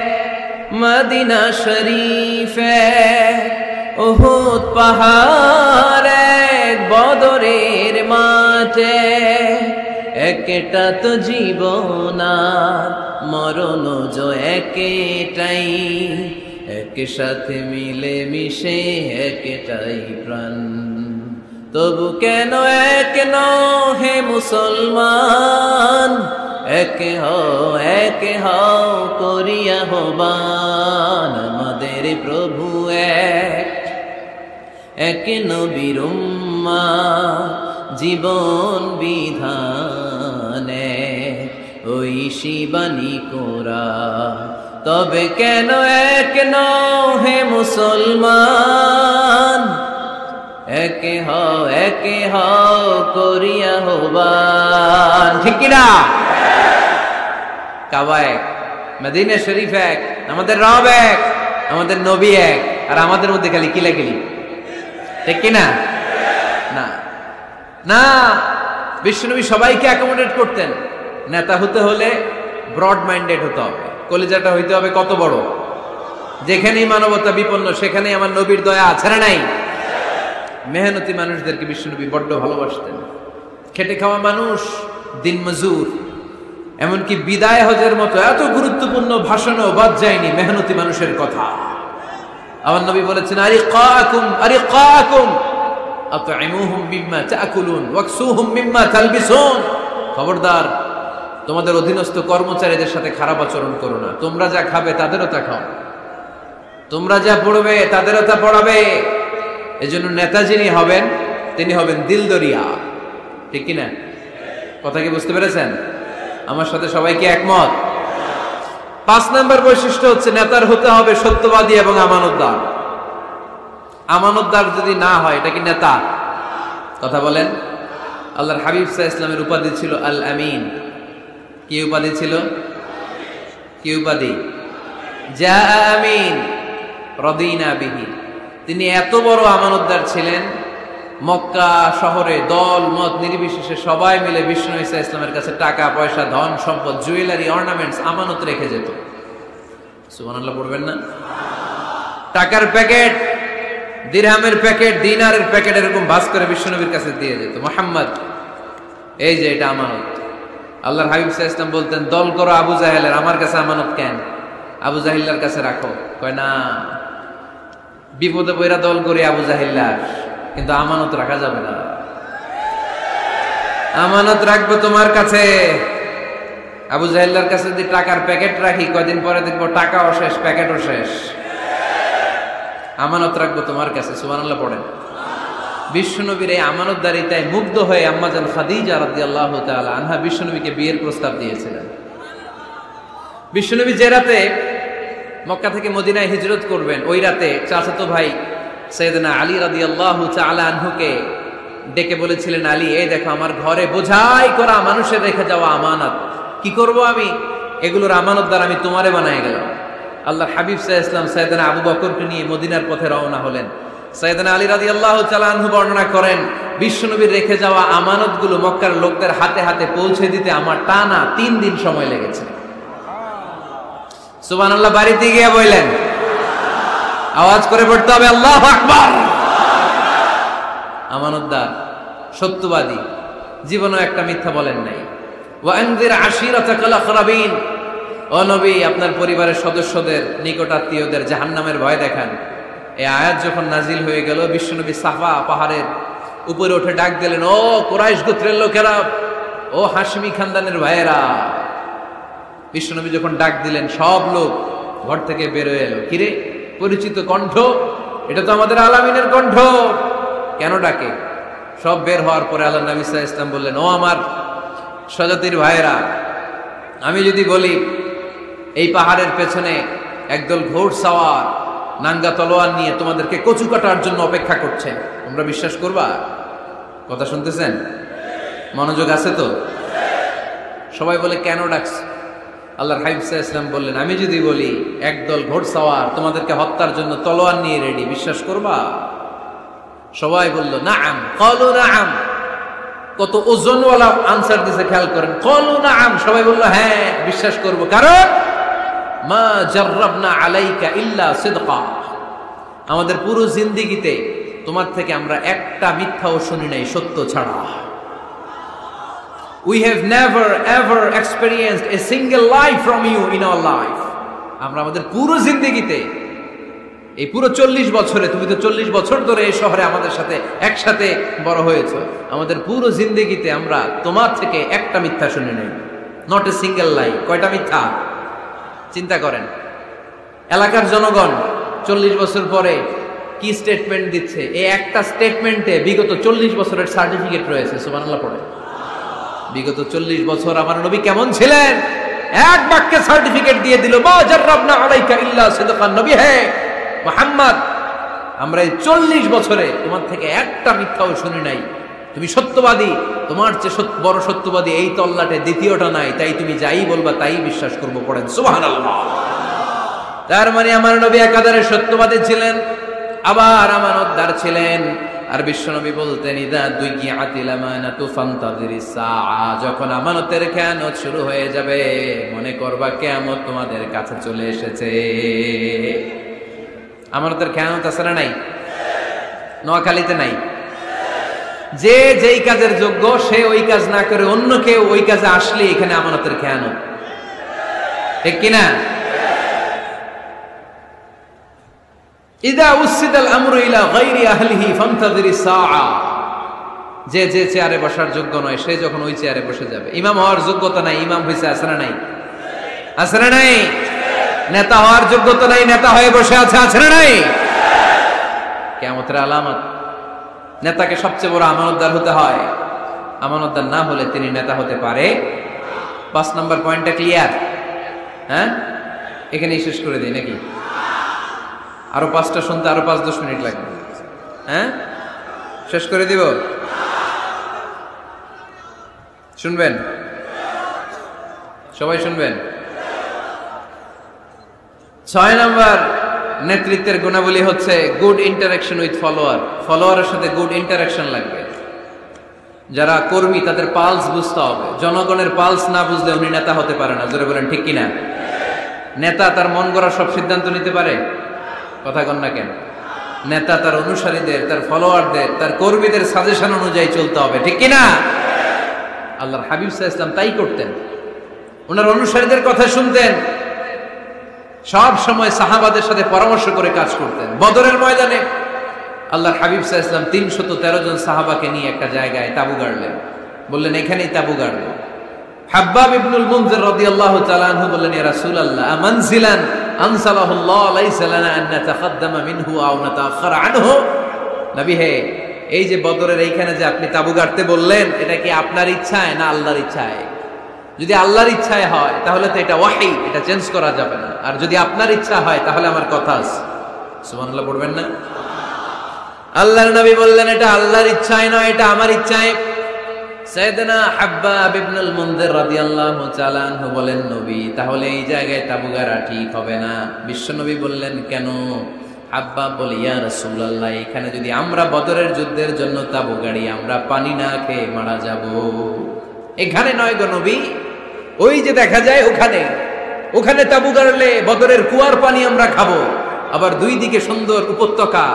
মদিনা শরীফ এক, উহুদ পাহাড় এক, বদরের মাঠে, একটা তো জীবন আর মরণ যে একটাই, একসাথে মিলে মিশে একটাই প্রাণ, তবু কেন এক নও হে মুসলমান, একে হও করিয়া হবান, আমাদের প্রভু এক নবীর উম্মত, জীবন বিধানে ওই শিবানী কোরআন, তবে কেন এক নও হে মুসলমান, একে হও করিয়া হবান, ঠিক কিনা? কাবা এক, মদিনা শরীফ এক, আমাদের রব এক, আমাদের নবী এক, আর আমাদের মধ্যে খালি কিলাকিলি, ঠিক কিনা? না না, বিশ্বনবী সবাইকে অ্যাকোমোডেট করতেন। নেতা হতে হলে ব্রড মাইন্ডেড হতে হবে, কলিজাটা হইতে হবে কত বড়, যেখানেই মানবতা বিপন্ন সেখানেই আমার নবীর দয়া আছে না নাই? মেহনতি মানুষদেরকে বিশ্বনবী বড্ড ভালোবাসতেন। খেটে খাওয়া মানুষ, দিন মজুর, এমনকি বিদায় হজের মতো এত গুরুত্বপূর্ণ ভাষণও বাদ যায়নি মেহনতি মানুষের কথা। আমার নবী বলেছেন, আরিকাকুম আতঈমুহুম মিম্মা তাকুলুন ওয়াকসুহুম মিম্মা তালবিসুন, খবরদার তোমাদের অধীনস্থ কর্মচারীদের সাথে খারাপ আচরণ করো না, তোমরা যা খাবে তাদেরও তা খাও, তোমরা যা পড়বে তাদেরও তা পড়াবে। এজন্য নেতা যিনি হবেন তিনি হবেন দিলদরিয়া, ঠিক কিনা? কথা কি বুঝতে পেরেছেন? আমার সাথে সবাই কি একমত? 5 নম্বর বৈশিষ্ট্য হচ্ছে নেতার হতে হবে সত্যবাদী এবং আমানতদার। আমানতদার যদি না হয় এটা কি নেতা? কথা বলেন। আল্লাহর হাবিব সাল্লাল্লাহু আলাইহি ওয়াসাল্লামের উপাধি ছিল আল আমিন। কি উপাধি ছিল? কি উপাধি? জা আমিন রাদিনা বিহি। তিনি এত বড় আমানতদার ছিলেন, মক্কা শহরে দল মত নির্বিশেষে সবাই মিলে বিষ্ণু ঈসা ইসলামের কাছে টাকা পয়সা ধন সম্পদ জুয়েলারি অর্নামেন্টস আমানত রেখে যেত। সুবহানাল্লাহ পড়বেন না? টাকার প্যাকেট, দিরহামের প্যাকেট, দিনারের প্যাকেট এরকম ভাঁজ করে বিশ্বনবীর কাছে দিয়ে যেত। মুহাম্মদ এই যে এটা আমানত। আল্লাহর হাবিব সাল্লাল্লাহু আলাইহি ওয়াসাল্লাম বলতেন দল করো আবু জাহেলের, আমার কাছে আমানত কেন? আবু জাহিল্লার কাছে রাখো। কয় না, বিপদে পড়া দল করে আবু জাহিল্লার, কিন্তু আমানত রাখা যাবে না। আমানত রাখবো তোমার কাছে। আবু জাহিল্লার কাছে যদি টাকার প্যাকেট রাখি, কয়দিন পরে দেখবো টাকাও শেষ, প্যাকেটও শেষ। আমানত রাখবো তোমার কাছে। সুবহানাল্লাহ পড়েন। বিশ্বনবীর এই আমানতদারিতায় মুগ্ধ হয়ে আম্মাজান খাদিজা রাদিয়াল্লাহু তাআলা আনহা বিশ্বনবীকে বিয়ের প্রস্তাব দিয়েছিলেন। বিশ্বনবী যে রাতে মক্কা থেকে মদিনায় হিজরত করবেন, ওই রাতে চাচাতো ভাই সাইয়েদনা আলী রাদিয়াল্লাহু তাআলা আনহুকে ডেকে বলেছিলেন, আলী এই দেখো আমার ঘরে বোঝাই করা মানুষের রেখে যাওয়া আমানত, কি করব আমি? এগুলোর আমানতদার আমি তোমারে বানায় গেলাম। আল্লাহর হাবিব সাল্লাল্লাহু আলাইহি ওয়াসাল্লাম সাইয়েদনা আবু বকরকে নিয়ে মদিনার পথে রওনা হলেন। সাইয়েদনা আলী রাদিয়াল্লাহু তাআলা আনহু বর্ণনা করেন, বিশ্বনবীর রেখে যাওয়া আমানতগুলো মক্কার লোকদের হাতে হাতে পৌঁছে দিতে আমার টানা 3 দিন সময় লেগেছে। সুবহানাল্লাহ বাড়িতে গিয়ে বললেন, আওয়াজ করে পড়তে হবে আল্লাহু আকবার। আমানতদার, সত্যবাদী, জীবনেও একটা মিথ্যা বলেন নাই। ওয়া আনজির আশিরাতাকাল আকরাবিন, ও নবী আপনার পরিবারের সদস্যদের নিকট আত্মীয়দের জাহান্নামের ভয় দেখান। এই আয়াত যখন নাজিল হয়ে গেল, বিশ্বনবী সাফা পাহাড়ের উপরে উঠে ডাক দিলেন, ও কুরাইশ গোত্রের লোকেরা, ও হাশমি খানদানের ভাইয়েরা। বিশ্বনবী যখন ডাক দিলেন, সব লোক ঘর থেকে বের হয়ে এলো। কিরে, পরিচিত কণ্ঠ, এটা তো আমাদের আলামিনের কণ্ঠ, কেন ডাকে? সব বের হওয়ার পরে আল্লাহ নবী সাল্লাল্লাহু আলাইহি ওয়াসাল্লাম বললেন, ও আমার স্বজাতির ভাইয়েরা, আমি যদি বলি এই পাহাড়ের পেছনে একদল ঘোড়সাওয়ার নাঙ্গা তলোয়ার নিয়ে তোমাদেরকে কচু কাটার জন্য অপেক্ষা করছে, তোমরা বিশ্বাস করবা? কথা শুনতেছেন? মনোযোগ আছে তো? সবাই বলে কেন ডাকছে? আল্লাহর হাবিব সাল্লাল্লাহু আলাইহি ওয়াসাল্লাম বললেন, আমি যদি বলি একদল ঘোড়সাওয়ার তোমাদেরকে হত্যার জন্য তলোয়ার নিয়ে রেডি, বিশ্বাস করবা? সবাই বলল নাআম, ক্বালু নাআম। কত ওজনওয়ালা আনসার দিছে, খেয়াল করেন। ক্বালু নাআম, সবাই বলল হ্যাঁ বিশ্বাস করব, কারণ মা জাররাবনা আলাইকা ইল্লা সিদকা, আমাদের পুরো জিন্দেগিতে তোমার থেকে আমরা একটা মিথ্যাও শুনি নাই সত্য ছাড়া। We have never ever experienced a single lie from you in our life. আমরা আমাদের পুরো জিন্দেগিতে, এই পুরো 40 বছরে, তুমি তো 40 বছর ধরে এই শহরে আমাদের সাথে একসাথে বড় হয়েছো, আমাদের পুরো জিন্দেগিতে আমরা তোমার থেকে একটা মিথ্যা শুনি নাই। নট এ সিঙ্গেল লাই। কয়টা মিথ্যা? চিন্তা করেন। এলাকার জনগণ 40 বছর পরে কি স্টেটমেন্ট দিচ্ছে, এই একটা স্টেটমেন্টে বিগত 40 বছরের সার্টিফিকেট রয়েছে। সুবহানাল্লাহ পড়ে। বিগত 40 বছর আমার নবী কেমন ছিলেন, এক বাক্যে সার্টিফিকেট দিয়ে দিল, মা জাররাবনা আলাইকা ইল্লা সিদকান। নবী হে মুহাম্মদ, আমরা এই 40 বছরে তোমার থেকে একটা মিথ্যাও শুনি নাই, তুমি সত্যবাদী, তোমার চেয়ে বড় সত্যবাদী এই তল্লাটে দ্বিতীয়টা নাই, তাই তুমি যাই বলবা তাই বিশ্বাস করব। পড়েন সুবহানাল্লাহ। তার মানে আমার নবী একাধারে সত্যবাদী ছিলেন, আবার আমানতদার ছিলেন। আর বিশ্বনবী বলতেন, ইদা দুইয়াতিল আমানাতু ফান্তাযিরিস সাআ, যখন আমানতের খেয়ানত শুরু হয়ে যাবে মনে করবা কিয়ামত তোমাদের কাছে চলে এসেছে। আমানতের খেয়ানত আছে না নাই? নোয়াখালীতে নাই? যে যেই কাজের যোগ্য সে ওই কাজ না করে অন্য কেউ ওই কাজে আসলে এখানে আমানতের খেয়ানত, ঠিক কিনা? ইদা উসিদাল আমরু ইলা গায়রি আহলিহি ফান্তাযিরিস সাআ, যে যে চেয়ারে বসার যোগ্য নয় সে যখন ওই চেয়ারে বসে যাবে। ইমাম হওয়ার যোগ্যতা নাই, ইমাম হইছে, আছে না নাই? আছে না নাই? নেতা হওয়ার যোগ্যতা নাই, নেতা হয়ে বসে আছে, আছে না নাই? কিয়ামতের আলামত। নেতাকে সবচেয়ে বড় আমানতদার হতে হয়। আমানতদার না হলে তিনি নেতা হতে পারে। 5 নম্বর পয়েন্টটা ক্লিয়ার? হ্যাঁ, এখানেই শেষ করে দিই নাকি? আরো 5টা শুনতে আরো 5-10 মিনিট লাগবে। হ্যাঁ, শেষ করে দিব? শুনবেন? সবাই শুনবেন? 6 নম্বর নেতৃত্বের গুণাবলী হচ্ছে গুড ইন্টারাকশন উইথ ফলোয়ার। ফলোয়ারের সাথে গুড ইন্টারাকশন লাগবে। যারা কর্মী তাদের পালস বুঝতে হবে। জনগণের পালস না বুঝলে উনি নেতা হতে পারে না। জোরে বলেন ঠিক কিনা? নেতা তার মন গড়া সব সিদ্ধান্ত নিতে পারে? কথা কন না কেন? নেতা তার অনুসারীদের, তার ফলোয়ারদের, তার কর্মীদের সাজেশন অনুযায়ী চলতে হবে, ঠিক কিনা? আল্লাহর হাবিব সাল্লাল্লাহু আলাইহি ওয়াসাল্লাম তাই করতেন। ওনার অনুসারীদের কথা শুনতেন, সব সময় সাহাবাদের সাথে পরামর্শ করে কাজ করতেন। বদরের ময়দানে আল্লাহর হাবিব সাল্লাল্লাহু আলাইহি ওয়াসাল্লাম 313 জন সাহাবাকে নিয়ে একটা জায়গায় তাঁবু গাড়লেন। বললেন এখানেই তাঁবু গাড়ব। হাব্বাব ইবনুল মুনজির রাদিয়াল্লাহু তাআলা আনহু বললেন, ইয়া রাসূলুল্লাহ, আমানজিলান আনসালাহুল্লাহ লাইসা লানা আন নাতাকাদ্দামা মিনহু আও নাতাআখার আনহু। নবী হে, এই যে বদরের এইখানে যে আপনি তাঁবু গাড়তে বললেন, এটা কি আপনার ইচ্ছায় না আল্লাহর ইচ্ছায়? যদি আল্লাহর ইচ্ছায় হয় তাহলে তো এটা ওয়াহী, এটা চেঞ্জ করা যাবে না। আর যদি আপনার ইচ্ছা হয় তাহলে আমার কথা আছে। সুবহানাল্লাহ পড়বেন না? আল্লাহর নবী বললেন এটা আল্লাহর ইচ্ছায় নয়, এটা আমার ইচ্ছায়। সাইয়েদনা হাব্বাব ইবনুল মুনজির রাদিয়াল্লাহু তাআলা আনহু বলেন, নবী তাহলে এই জায়গায় তাঁবু গাড়া ঠিক হবে না। বিশ্বনবী বললেন, কেন? হাব্বাব বলে, ইয়া রাসূলুল্লাহ, এখানে যদি আমরা বদরের যুদ্ধের জন্য তাঁবু গাড়ি, আমরা পানি না খেয়ে মারা যাব। এখানে নয় গো নবী, ওই যে দেখা যায় ওখানে, ওখানে তাঁবু গাড়লে বদরের কুয়ার পানি আমরা খাবো। আবার দুই দিকে সুন্দর উপত্যকা,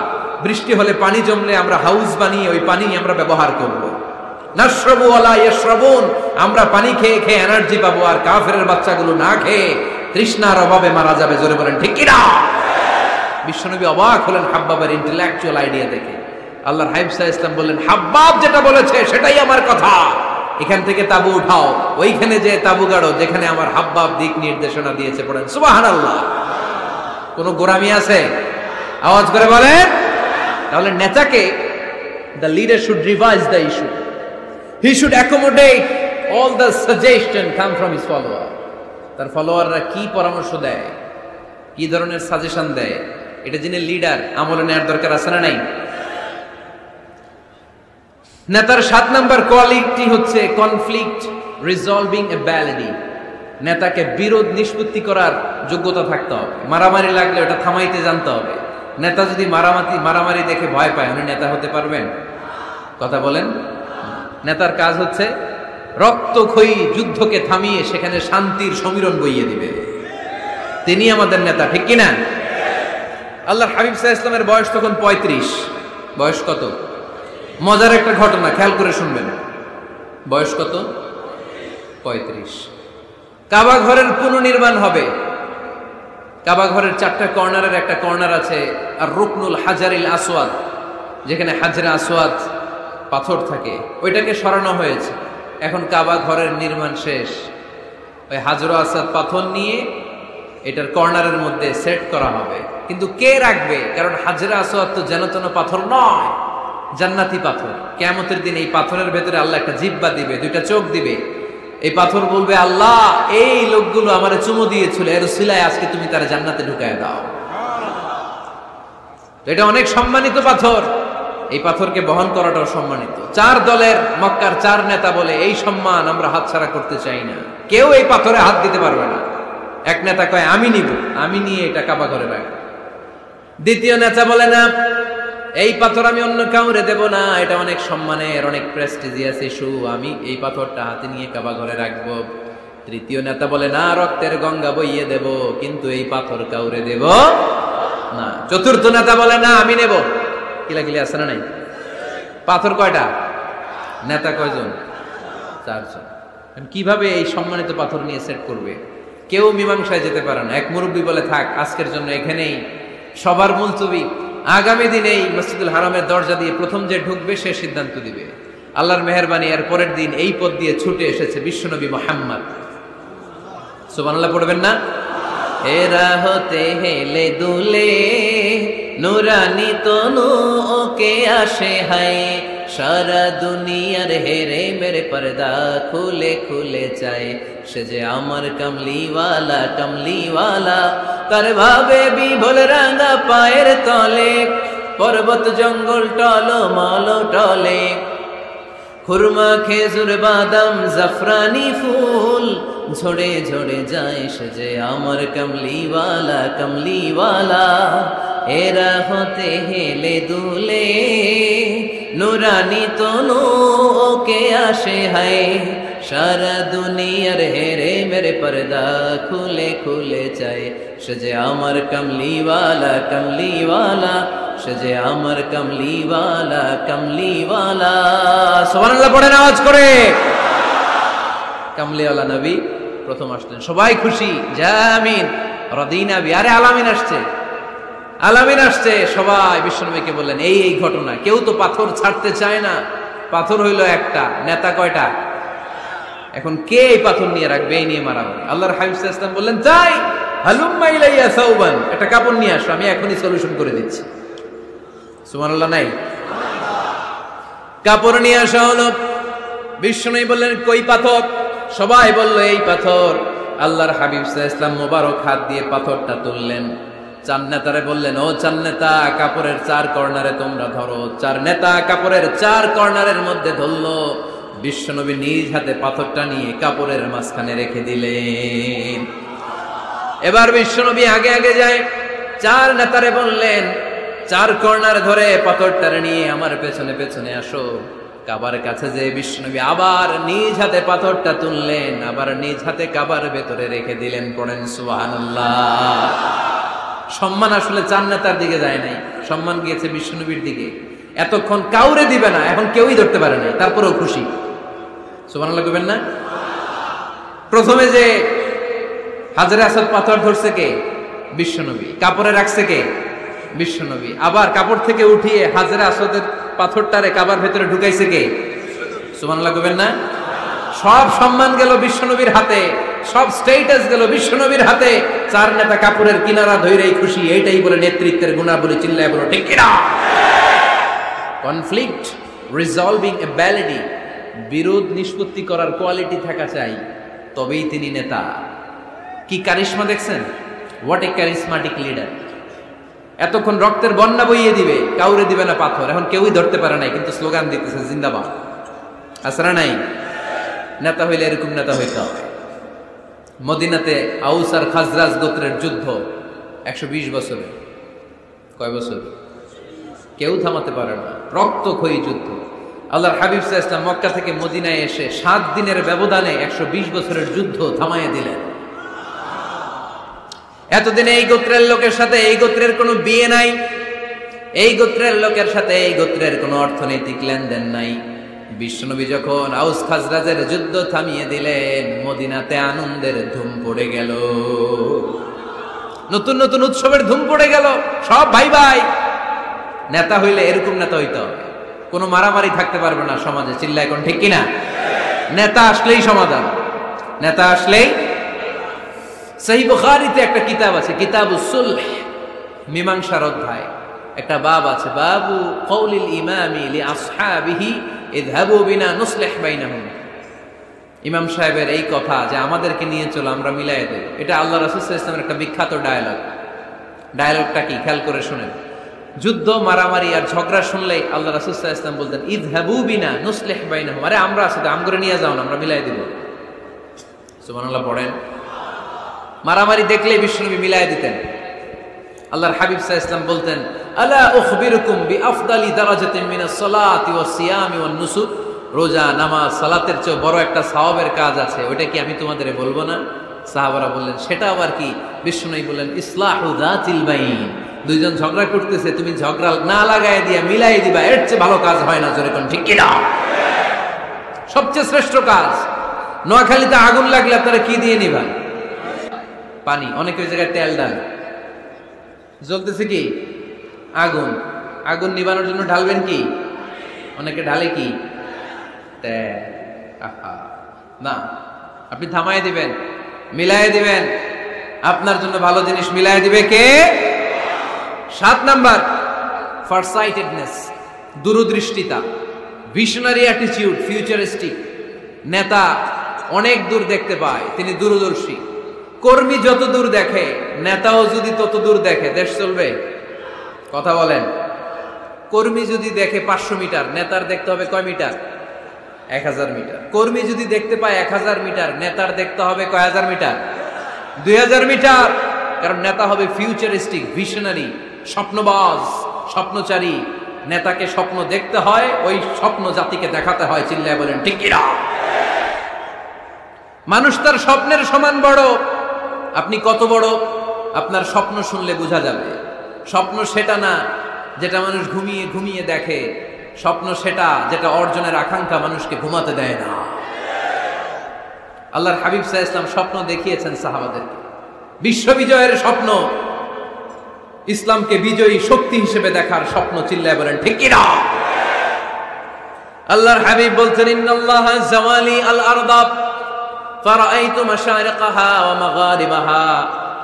বৃষ্টি হলে পানি জমলে আমরা হাউস বানিয়ে ওই পানি আমরা ব্যবহার করব। নাশরাবু ওয়ালা ইয়াশরাবুন, আমরা পানি খেয়ে খেয়ে এনার্জি পাবো, আর কাফেরের বাচ্চাগুলো না খেয়ে তৃষ্ণার অভাবে মারা যাবে। জোরে বলেন ঠিক কিনা? বিশ্বনবী অবাক হলেন হাব্বাবের ইন্টেলেকচুয়াল আইডিয়া দেখে। আল্লাহর হাবিব সাল্লাল্লাহু আলাইহি ওয়াসাল্লাম বললেন, হাব্বাব যেটা বলেছে সেটাই আমার কথা, এখান থেকে তাঁবু উঠাও, ওইখানে যে তাঁবু গাড়ো যেখানে আমার হাব্বাব দিক নির্দেশনা দিয়েছে। পড়েন সুবহানাল্লাহ। কোন গোরামি আছে? আওয়াজ করে বলেন। তাহলে নেতাকে, the leader should revise the issue. He should accommodate all the suggestion come from his follower. তার ফলোয়াররা কি পরামর্শ দেয়, কি ধরনের সাজেশন দেয়, এটা যিনি লিডার আমলে নেওয়ার দরকার আছে না নাই? নেতার 7 নম্বর কোয়ালিটি হচ্ছে কনফ্লিক্ট রিজলভিং এবিলিটি। নেতাকে বিরোধ নিষ্পত্তি করার যোগ্যতা থাকতে হবে। মারামারি লাগলে ওটা থামাইতে জানতে হবে। নেতা যদি মারামারি দেখে ভয় পায়, উনি নেতা হতে পারবেন? কথা বলেন। নেতার কাজ হচ্ছে রক্তক্ষয়ী যুদ্ধকে থামিয়ে সেখানে শান্তির সমীরণ বইয়ে দিবে। তিনি আমাদের নেতা, ঠিক কিনা? আল্লাহর হাবিব সাল্লাল্লাহু আলাইহি ওয়াসাল্লামের বয়স তখন 35। বয়স কত? মজার একটা ঘটনা, খেয়াল করে শুনবেন। বয়স কত? 35। কাবা ঘরের পুনর্নির্মাণ হবে। কাবা ঘরের 4টা কর্নারের একটা কর্নার আছে আর রুকনুল হাজারিল আসওয়াদ, যেখানে হাজরে আসওয়াদ পাথর থাকে, ওইটাকে সরানো হয়েছে। এখন কাবা ঘরের নির্মাণ শেষ, ওই হাজরে আসওয়াদ পাথর নিয়ে এটার কর্নারের মধ্যে সেট করা হবে। কিন্তু কে রাখবে? কারণ হাজরে আসওয়াদ তো যেন তেন পাথর নয়, জান্নাতি পাথর। কিয়ামতের দিন এই পাথরের ভেতরে আল্লাহ একটা জিহ্বা দিবে, 2টা চোখ দিবে। এই পাথর বলবে, আল্লাহ এই লোকগুলো আমারে চুমো দিয়েছিল, এর উসিলায় আজকে তুমি তারা জান্নাতে ঢুকায় দাও। এটা অনেক সম্মানিত পাথর, এই পাথরকে বহন করাটাও সম্মানিত। 4 দলের মক্কার 4 নেতা বলে, এই সম্মান আমরা হাতছাড়া করতে চাই না, কেউ এই পাথরে হাত দিতে পারবে না। এক নেতা কয়, আমি নিব, আমি নিয়ে এটা কাবা ঘরে রাখবো। দ্বিতীয় নেতা বলে, না, এই পাথর আমি অন্য কাউরে দেব না, এটা অনেক সম্মানের, অনেক প্রেস্টিজিয়াস ইস্যু, আমি এই পাথরটা হাতে নিয়ে কাবা ঘরে রাখবো। তৃতীয় নেতা বলে, না, রক্তের গঙ্গা বইয়ে দেব, কিন্তু এই পাথর কাউরে দেব না। চতুর্থ নেতা বলে, না, আমি নেব। কিলাকিলি আছে না নাই? পাথর কয়টা? নেতা কয়জন? 4 জন। কিভাবে এই সম্মানিত পাথর নিয়ে সেট করবে? কেউ মীমাংসায় যেতে পারে না। এক মুরব্বী বলে, থাক, আজকের জন্য এখানেই সবার মুলতবি, আগামী দিনে এই মসজিদুল হারামের দরজা দিয়ে প্রথম যে ঢুকবে সে সিদ্ধান্ত দিবে। আল্লাহর মেহেরবানি, এর পরের দিন এই পথ দিয়ে ছুটে এসেছে বিশ্বনবী মুহাম্মদ। সুবহানাল্লাহ পড়বেন না? এরা হতে হেলে দুলে নুরানি তনু ওকে আসে হায়, সারা দুনিয়ার হেরে মেরে পর্দা খুলে খুলে চায় সে যে আমার কমলিওয়ালা কমলিওয়ালা তার ভাবে বিভোল রাঙা পায়ের তলে পর্বত জঙ্গল টলো মলো টলে খুরমা খেজুর বাদাম জাফরানি ফুল ঝরে ঝরে যায় সে যে আমার কমলিওয়ালা কমলিওয়ালা এরা হতে হেলে দুলে নুরানি তনু ওকে আসে হায় সারা দুনিয়ার হেরে মেরে পর্দা খুলে খুলে চায় সে যে আমার কমলিওয়ালা কমলিওয়ালা সে যে আমার কমলিওয়ালা কমলিওয়ালা সুবহানাল্লাহ পড়েন আওয়াজ করে কমলিওয়ালা নবী প্রথম আসলেন সবাই খুশি জামিন রাদিনা বি আরে আলামিন আসছে আলামিন আসছে সবাই বিশ্বনবীকে বললেন এই এই ঘটনা কেউ তো পাথর ছাড়তে চায় না পাথর হইল একটা নেতা কয়টা এখন কে এই পাথর নিয়ে রাখবে এই নিয়ে মারামারি আল্লাহর হাবিব সাল্লাল্লাহু আলাইহি ওয়াসাল্লাম বললেন যাই হালুম্মা ইলাইয়া সাউবান একটা কাপড় নিয়ে আসো আমি এখনই সলিউশন করে দিচ্ছি সুবহানাল্লাহ নাই কাপড় নিয়ে আসা হলো বিশ্বনবী বললেন কই পাথর সবাই বলল এই পাথর আল্লাহর হাবিব সাল্লাল্লাহু আলাইহি ওয়াসাল্লাম মোবারক হাত দিয়ে পাথরটা তুললেন চার নেতারে বললেন ও চার নেতা কাপড়ের চার কর্নারে তোমরা ধরো চার নেতা কাপড়ের চার কর্নারের মধ্যে ধরলো বিশ্বনবী নিজ হাতে পাথরটা নিয়ে কাপড়ের মাঝখানে রেখে দিলেন এবার বিশ্বনবী আগে আগে যায় চার নেতারে বললেন চার কর্নার ধরে পাথরটারে নিয়ে আমার পেছনে পেছনে আসো কাবার কাছে যে বিশ্বনবী আবার নিজ হাতে পাথরটা তুললেন আবার নিজ হাতে কাবার ভেতরে রেখে দিলেন পড়েন সুবহানাল্লাহ সম্মান আসলে চার নেতার দিকে যায় নাই সম্মান গিয়েছে বিশ্বনবীর দিকে এতক্ষণ কাউরে দিবে না এখন কেউই ধরতে পারে না তারপরেও খুশি সুবহানাল্লাহ কইবেন না প্রথমে যে হাজরে আসওয়াদ পাথর ধরছে কে বিশ্বনবী কাপড়ে রাখছে কে বিশ্বনবী আবার কাপড় থেকে উঠিয়ে হাজরে আসওয়াদের পাথরটারে কাবার ভেতরে ঢুকাইছে কে সুবহানাল্লাহ কইবেন না সব সম্মান গেল বিশ্বনবীর হাতে সব স্ট্যাটাস গেল বিশ্বনবীর হাতে চার নেতা কাপড়ের কিনারা ধইরেই খুশি এইটাই বলে নেতৃত্বের গুণাবলী চিল্লায় বলো ঠিক কি না কনফ্লিক্ট রিজলভিং অ্যাবিলিটি বিরোধ নিষ্পত্তি করার কোয়ালিটি থাকা চাই তবেই তিনি নেতা কি কারিশমা দেখছেন হোয়াট এ ক্যারিসমাটিক লিডার এতক্ষণ রক্তের বন্যা বইয়ে দিবে কাউরে দিবে না পাথর এখন কেউই ধরতে পারে নাই কিন্তু স্লোগান দিতেছে জিন্দাবাদ আসরা নাই নেতা হইলে এরকম নেতা হইতে হবে মদিনাতে আউস আর খাজরাজ গোত্রের যুদ্ধ 120 বছরে কয় বছর কেউ থামাতে পারে না রক্তক্ষয়ী যুদ্ধ আল্লাহর হাবিব সাল্লাল্লাহু আলাইহি ওয়াসাল্লাম মক্কা থেকে মদিনায় এসে 7 দিনের ব্যবধানে 120 বছরের যুদ্ধ থামাইয়া দিলেন এতদিনে এই গোত্রের লোকের সাথে এই গোত্রের কোনো বিয়ে নাই এই গোত্রের লোকের সাথে এই গোত্রের কোনো অর্থনৈতিক লেনদেন নাই বিশ্বনবী যখন আউস খাজরাজের যুদ্ধ থামিয়ে দিলেন মদিনাতে আনন্দের ধুম পড়ে গেল নতুন নতুন উৎসবের ধুম পড়ে গেল সব ভাই ভাই নেতা হইলে এরকম নেতা হইতে হবে কোনো মারামারি থাকতে পারবে না সমাজে চিল্লায় কোন ঠিক কিনা নেতা আসলেই সমাধান নেতা আসলেই সহিহ বুখারীতে একটা কিতাব আছে কিতাবুস সুলহ মীমাংসার অধ্যায় একটা বাব আছে বাবু কওলিল ইমামি লি আসহাবিহি ইযহাবু বিনা নুসলিহ বাইনাহুম ইমাম সাহেবের এই কথা যে আমাদেরকে নিয়ে চলো আমরা মিলায়ে দেব এটা আল্লাহ রাসূল সাল্লাল্লাহু আলাইহি ওয়াসাল্লামের একটা বিখ্যাত ডায়ালগটা কি খেয়াল করে শুনেন যুদ্ধ মারামারি আর ঝগড়া শুনলেই আল্লাহ রাসূল সাল্লাল্লাহু আলাইহি ওয়াসাল্লাম বলতেন ইযহাবু বিনা নুসলিহ বাইনাহুম আরে আমরা আছি তো আমগরে নিয়ে যাও না আমরা মিলায়ে দেব সুবহানাল্লাহ পড়েন মারামারি দেখলেই বিশ্বনবী মিলায়ে দিতেন আল্লাহর হাবিব সাল্লাল্লাহু আলাইহি ওয়াসাল্লাম বলতেন আলা উখবিরুকুম বিআফদালি দারাজাতিন মিনাস সালাতি ওয়াস সিয়ামি ওয়ান নুসুক রোজা নামাজ সালাতের চেয়ে বড় একটা সওয়াবের কাজ আছে ওটা কি আমি তোমাদের বলবো না সাহাবারা বললেন সেটা আবার কি বিশ্বনবী বললেন ইসলাহু যাতিল বাইন দুইজন ঝগড়া করতেছে তুমি ঝগড়া না লাগায় দিয়া মিলাই দিবা এর চেয়ে ভালো কাজ হয় না জোরে কোন ঠিক কি না সবচেয়ে শ্রেষ্ঠ কাজ নোয়াখালীতে আগুন লাগলে আপনারা কি দিয়ে নিবেন পানি অনেক ওই জায়গায় তেল ডাল জ্বলতেছে কি আগুন আগুন নিবানোর জন্য ঢালবেন কি অনেকে ঢালে কি তেল না আপনি থামায় দিবেন মিলায় দিবেন আপনার জন্য ভালো জিনিস মিলায় দিবে কে 7 নাম্বার ফারসাইটেডনেস দূরদৃষ্টিতা ভিশনারি অ্যাটিটিউড, ফিউচারিস্টিক নেতা অনেক দূর দেখতে পায়, তিনি দূরদর্শী। কর্মী যত দূর দেখে, নেতাও যদি তত দূর দেখে, দেশ চলবে? কথা বলেন। কর্মী যদি দেখে 500 মিটার, নেতার দেখতে হবে কয় মিটার? 1000 মিটার। কর্মী যদি দেখতে পায় 1000 মিটার, নেতার দেখতে হবে কয় হাজার মিটার? 2000 মিটার। কারণ নেতা হবে ফিউচারিস্টিক, ভিশনারি, স্বপ্নবাজ, স্বপ্নচারী। নেতাকে স্বপ্ন দেখতে হয়, ওই স্বপ্ন জাতিকে দেখাতে হয়। চিল্লায় বলেন ঠিক কিনা? মানুষ তার স্বপ্নের সমান বড়। আপনি কত বড় আপনার স্বপ্ন শুনলে বোঝা যাবে। স্বপ্ন সেটা না যেটা মানুষ ঘুমিয়ে ঘুমিয়ে দেখে, স্বপ্ন সেটা যেটা অর্জনের আকাঙ্ক্ষা মানুষকে ঘুমাতে দেয় না। আল্লাহর হাবিব সাল্লাল্লাহু আলাইহি ওয়াসাল্লাম স্বপ্ন দেখিয়েছেন সাহাবাদেরকে, বিশ্ব বিজয়ের স্বপ্ন, ইসলামকে বিজয়ী শক্তি হিসেবে দেখার স্বপ্ন। চিল্লায় বলেন ঠিক কিনা? আল্লাহর হাবিব বলছেন, ইন্নাল্লাহা জাওয়ালি আল আরদা ফারাআইতু মাশারিকাহা ওয়া মাগারিবাহা।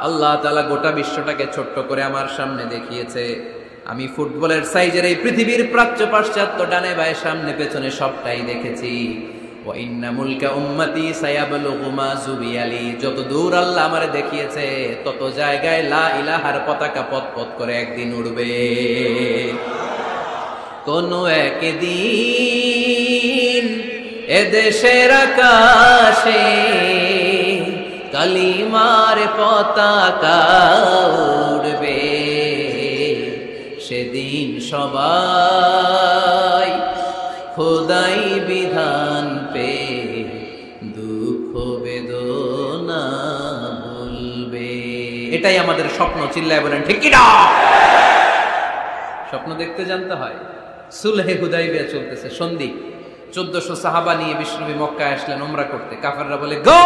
আল্লাহ তাআলা গোটা বিশ্বটাকে ছোট্ট করে আমার সামনে দেখিয়েছে। আমি ফুটবলের সাইজের এই পৃথিবীর প্রাচ্য পাশ্চাত্য, ডানে বায়ে সামনে পেছনে সবটাই দেখেছি। ওয়া ইন্না মুলকা উম্মতি সায়াবলুগু মা জুবিয়ালি। যত দূর আল্লাহ আমারে দেখিয়েছে, তত জায়গায় লা ইলাহার পতাকা পথ পথ করে একদিন উড়বে। কোন একদিন এদেশের আকাশে কালিমার পতাকা উড়বে। সেদিন সবাই খোদাই বিধান পে দুঃখ বেদনা ভুলবে। এটাই আমাদের স্বপ্ন। চিল্লায় বলেন ঠিক কিনা? স্বপ্ন দেখতে জানতে হয়। সুলহে হুদাইবিয়া চলতেছে, সন্ধি। 1400 সাহাবা নিয়ে বিশ্বনবী মক্কায় আসলেন উমরা করতে। কাফেররা বলে গো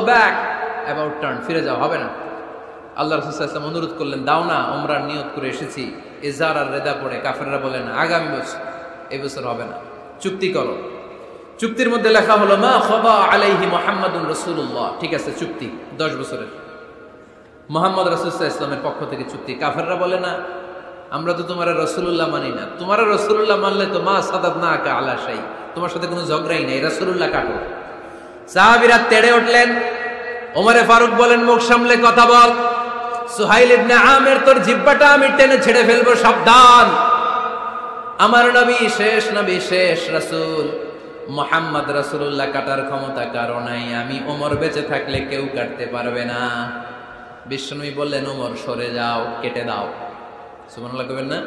ব্যাক, অ্যাবাউট টার্ন, ফিরে যাও, হবে না। আল্লাহ রাসূল সাল্লাল্লাহু আলাইহি ওয়াসাল্লাম অনুরোধ করলেন, দাও না, উমরার নিয়ত করে এসেছি। ইজার আর রেদা পড়ে কাফেররা বলেন আগামী বছর, এই বছর হবে না, চুক্তি করো। চুক্তির মধ্যে লেখা হলো মা খাবা আলাইহি মুহাম্মাদুর রাসূলুল্লাহ। ঠিক আছে, চুক্তি 10 বছরের, মুহাম্মদ রাসূল সাল্লাল্লাহু আলাইহি ওয়াসাল্লামের পক্ষ থেকে চুক্তি। কাফেররা বলে না, আমরা তো তোমার রাসূলুল্লাহ মানি না। তোমার রাসূলুল্লাহ মানলে তো মা সাদাদনাকা আলা শাই, তোমার সাথে কোনো ঝগড়াই নাই, রাসূলুল্লাহ কাটো। সাহাবীরা তেড়ে উঠলেন। ওমরে ফারুক বলেন, মুখ সামলে কথা বল। সুহাইল ইবনে আমির, তোর জিহ্বাটা আমি টেনে ছেড়ে ফেলবো, সাবধান। আমার নবী শেষ নবী, শেষ রাসূল মুহাম্মদ রাসূলুল্লাহ কাটার ক্ষমতা কারো নাই। আমি ওমর বেঁচে থাকলে কেউ কাটতে পারবে না। বিশ্বনবী বললেন, ওমর সরে যাও, কেটে দাও। সুবহানাল্লাহ কইবেন না?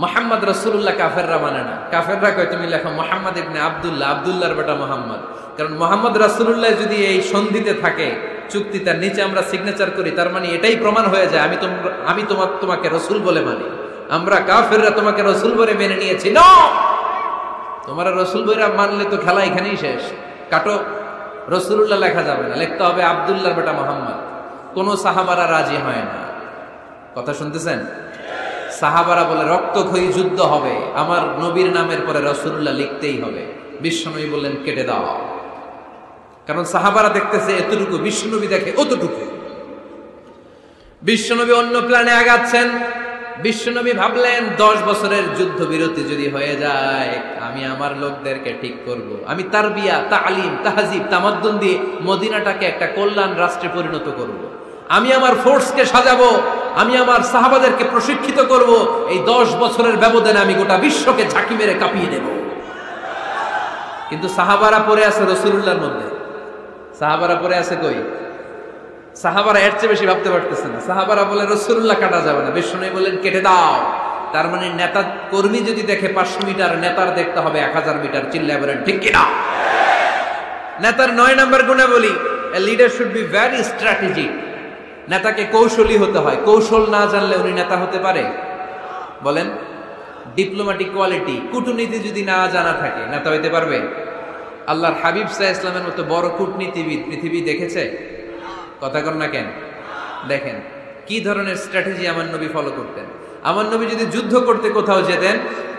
মুহাম্মদ রাসূলুল্লাহ কাফেররা মানে না। কাফেররা কয় তুমি লেখো মুহাম্মদ ইবনে আব্দুল্লাহ, আব্দুল্লাহর বেটা মুহাম্মদ। কারণ মুহাম্মদ রাসূলুল্লাহ যদি এই সন্ধিতে থাকে, চুক্তি তার নিচে আমরা সিগনেচার করি, তার মানে এটাই প্রমাণ হয়ে যায় আমি তোমাকে রাসূল বলে মানি। আমরা কাফেররা তোমাকে রাসূল বলে মেনে নিয়েছি। নো, তোমার রাসূল বলে মানলে তো খেলা এখানেই শেষ। কাটো, রাসূলুল্লাহ লেখা যাবে না, লিখতে হবে আব্দুল্লাহর বেটা মুহাম্মদ। কোন সাহাবারা রাজি হয় না। কথা শুনতেছেন? সাহাবারা বলে রক্তক্ষয়ী যুদ্ধ হবে, আমার নবীর নামের পরে রাসূলুল্লাহ লিখতেই হবে। বিশ্বনবী বললেন কেটে দাও। কারণ সাহাবারা দেখতেছে এতটুকু, বিশ্বনবী দেখে অতটুকু। বিশ্বনবী অন্য প্ল্যানে আগাচ্ছেন। বিশ্বনবী ভাবলেন 10 বছরের যুদ্ধ বিরতি যদি হয়ে যায়, আমি আমার লোকদেরকে ঠিক করব। আমি তারবিয়া, তালিম, তাহজিব, তামাদ্দুন দিয়ে মদিনাটাকে একটা কল্যাণ রাষ্ট্রে পরিণত করব। আমি আমার ফোর্সকে সাজাবো, আমি আমার সাহাবাদেরকে প্রশিক্ষিত করব। এই 10 বছরের ব্যবধানে আমি গোটা বিশ্বকে ঝাঁকি মেরে কাঁপিয়ে দেব। কিন্তু সাহাবারা পড়ে আছে রাসূলুল্লাহর মধ্যে। সাহাবারা পড়ে আছে কই? সাহাবারা এর চেয়ে বেশি ভাবতে পারতেছে না। সাহাবারা বলে রাসূলুল্লাহ কাটা যাবে না। বিশ্বনবী বললেন কেটে দাও। তার মানে নেতা কর্মী যদি দেখে 500 মিটার, নেতার দেখতে হবে 1000 মিটার। চিল্লায় বলেন ঠিক কিনা? নেতার 9 নম্বর গুণাবলী, a leader should be very strategic. নেতাকে কৌশলী হতে হয়। কৌশল না জানলে উনি নেতা হতে পারে? বলেন, ডিপ্লোম্যাটিক কোয়ালিটি, কূটনীতি যদি না জানা থাকে, নেতা হইতে পারবে? আল্লাহর হাবিব সাল্লাল্লাহু আলাইহি ওয়াসাল্লামের মতো বড় কূটনীতিবিদ পৃথিবী দেখেছে? কথা কর না কেন? দেখেন কি ধরনের স্ট্র্যাটেজি আমার নবী ফলো করতেন। আমার নবী যদি যুদ্ধ করতে কোথাও যেতেন,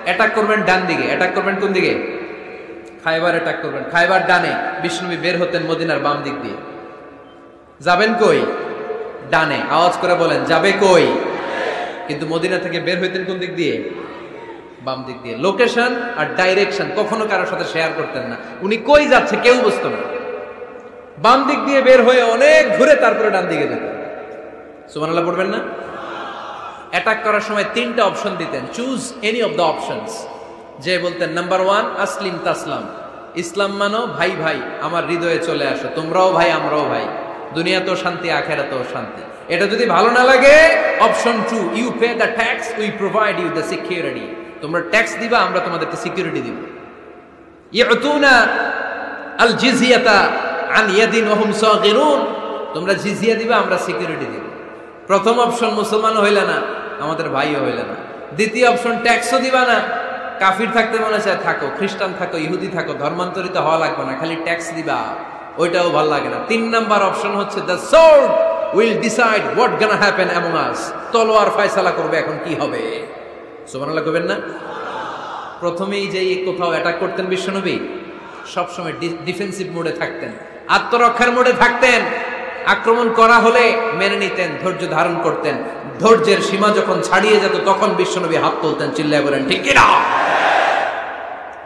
অ্যাটাক করবেন ডান দিকে, অ্যাটাক করবেন কোন দিকে? খায়বার অ্যাটাক করবেন, খায়বার ডানে। বিশ্বনবী বের হতেন মদিনার বাম দিক দিয়ে। যাবেন কই? ডানে। আওয়াজ করে বলেন, যাবে কই? কিন্তু মদিনা থেকে বের হইতেন কোন দিক দিয়ে? বাম দিক দিয়ে। লোকেশন আর ডাইরেকশন কখনো কারোর সাথে শেয়ার করতেন না। উনি কই যাচ্ছে কেউ বুঝতো না। বাম দিক দিয়ে বের হয়ে অনেক ঘুরে তারপরে ডান দিকে যেতেন। সুবহানাল্লাহ পড়বেন না? অ্যাটাক করার সময় 3টা অপশন দিতেন, choose any of the options. যে বলতেন নাম্বার 1 আসলিম তাসলাম, ইসলাম মানো, ভাই ভাই আমার হৃদয়ে চলে আসো, তোমরাও ভাই আমরাও ভাই, দুনিয়াতেও শান্তি আখিরাতেও শান্তি। এটা যদি ভালো না লাগে option 2 you pay the tax, we provide you the security. তোমরা ট্যাক্স দিবা, আমরা তোমাদেরকে সিকিউরিটি দিব। ইউতুনা আল জিজিয়াতা আন ইয়াদিন ওয়া হুম সাগিরুন, তোমরা জিজিয়া দিবা, আমরা সিকিউরিটি দিব। প্রথম অপশন মুসলমান হইলে না, আমাদের ভাইও হইলে না। দ্বিতীয় অপশন ট্যাক্সও দিবা না, কাফির থাকতে মনে চায় থাকো, খ্রিস্টান থাকো, ইহুদি থাকো, ধর্মান্তরিত হওয়া লাগবে না, খালি ট্যাক্স দিবা, ওইটাও ভালো লাগে না। 3 নাম্বার অপশন হচ্ছে the sword will decide what gonna happen among আস, তলোয়ার ফয়সালা করবে এখন কি হবে। সুবহানাল্লাহ কইবেন না? প্রথমেই যে কোথাও অ্যাটাক করতেন বিশ্বনবী, সবসময় ডিফেন্সিভ মোডে থাকতেন, আত্মরক্ষার মোডে থাকতেন। আক্রমণ করা হলে মেনে নিতেন, ধৈর্য ধারণ করতেন। ধৈর্যের সীমা যখন ছাড়িয়ে যেত তখন বিশ্বনবী হাত তুলতেন, চিল্লায় বলেন ঠিক কিনা?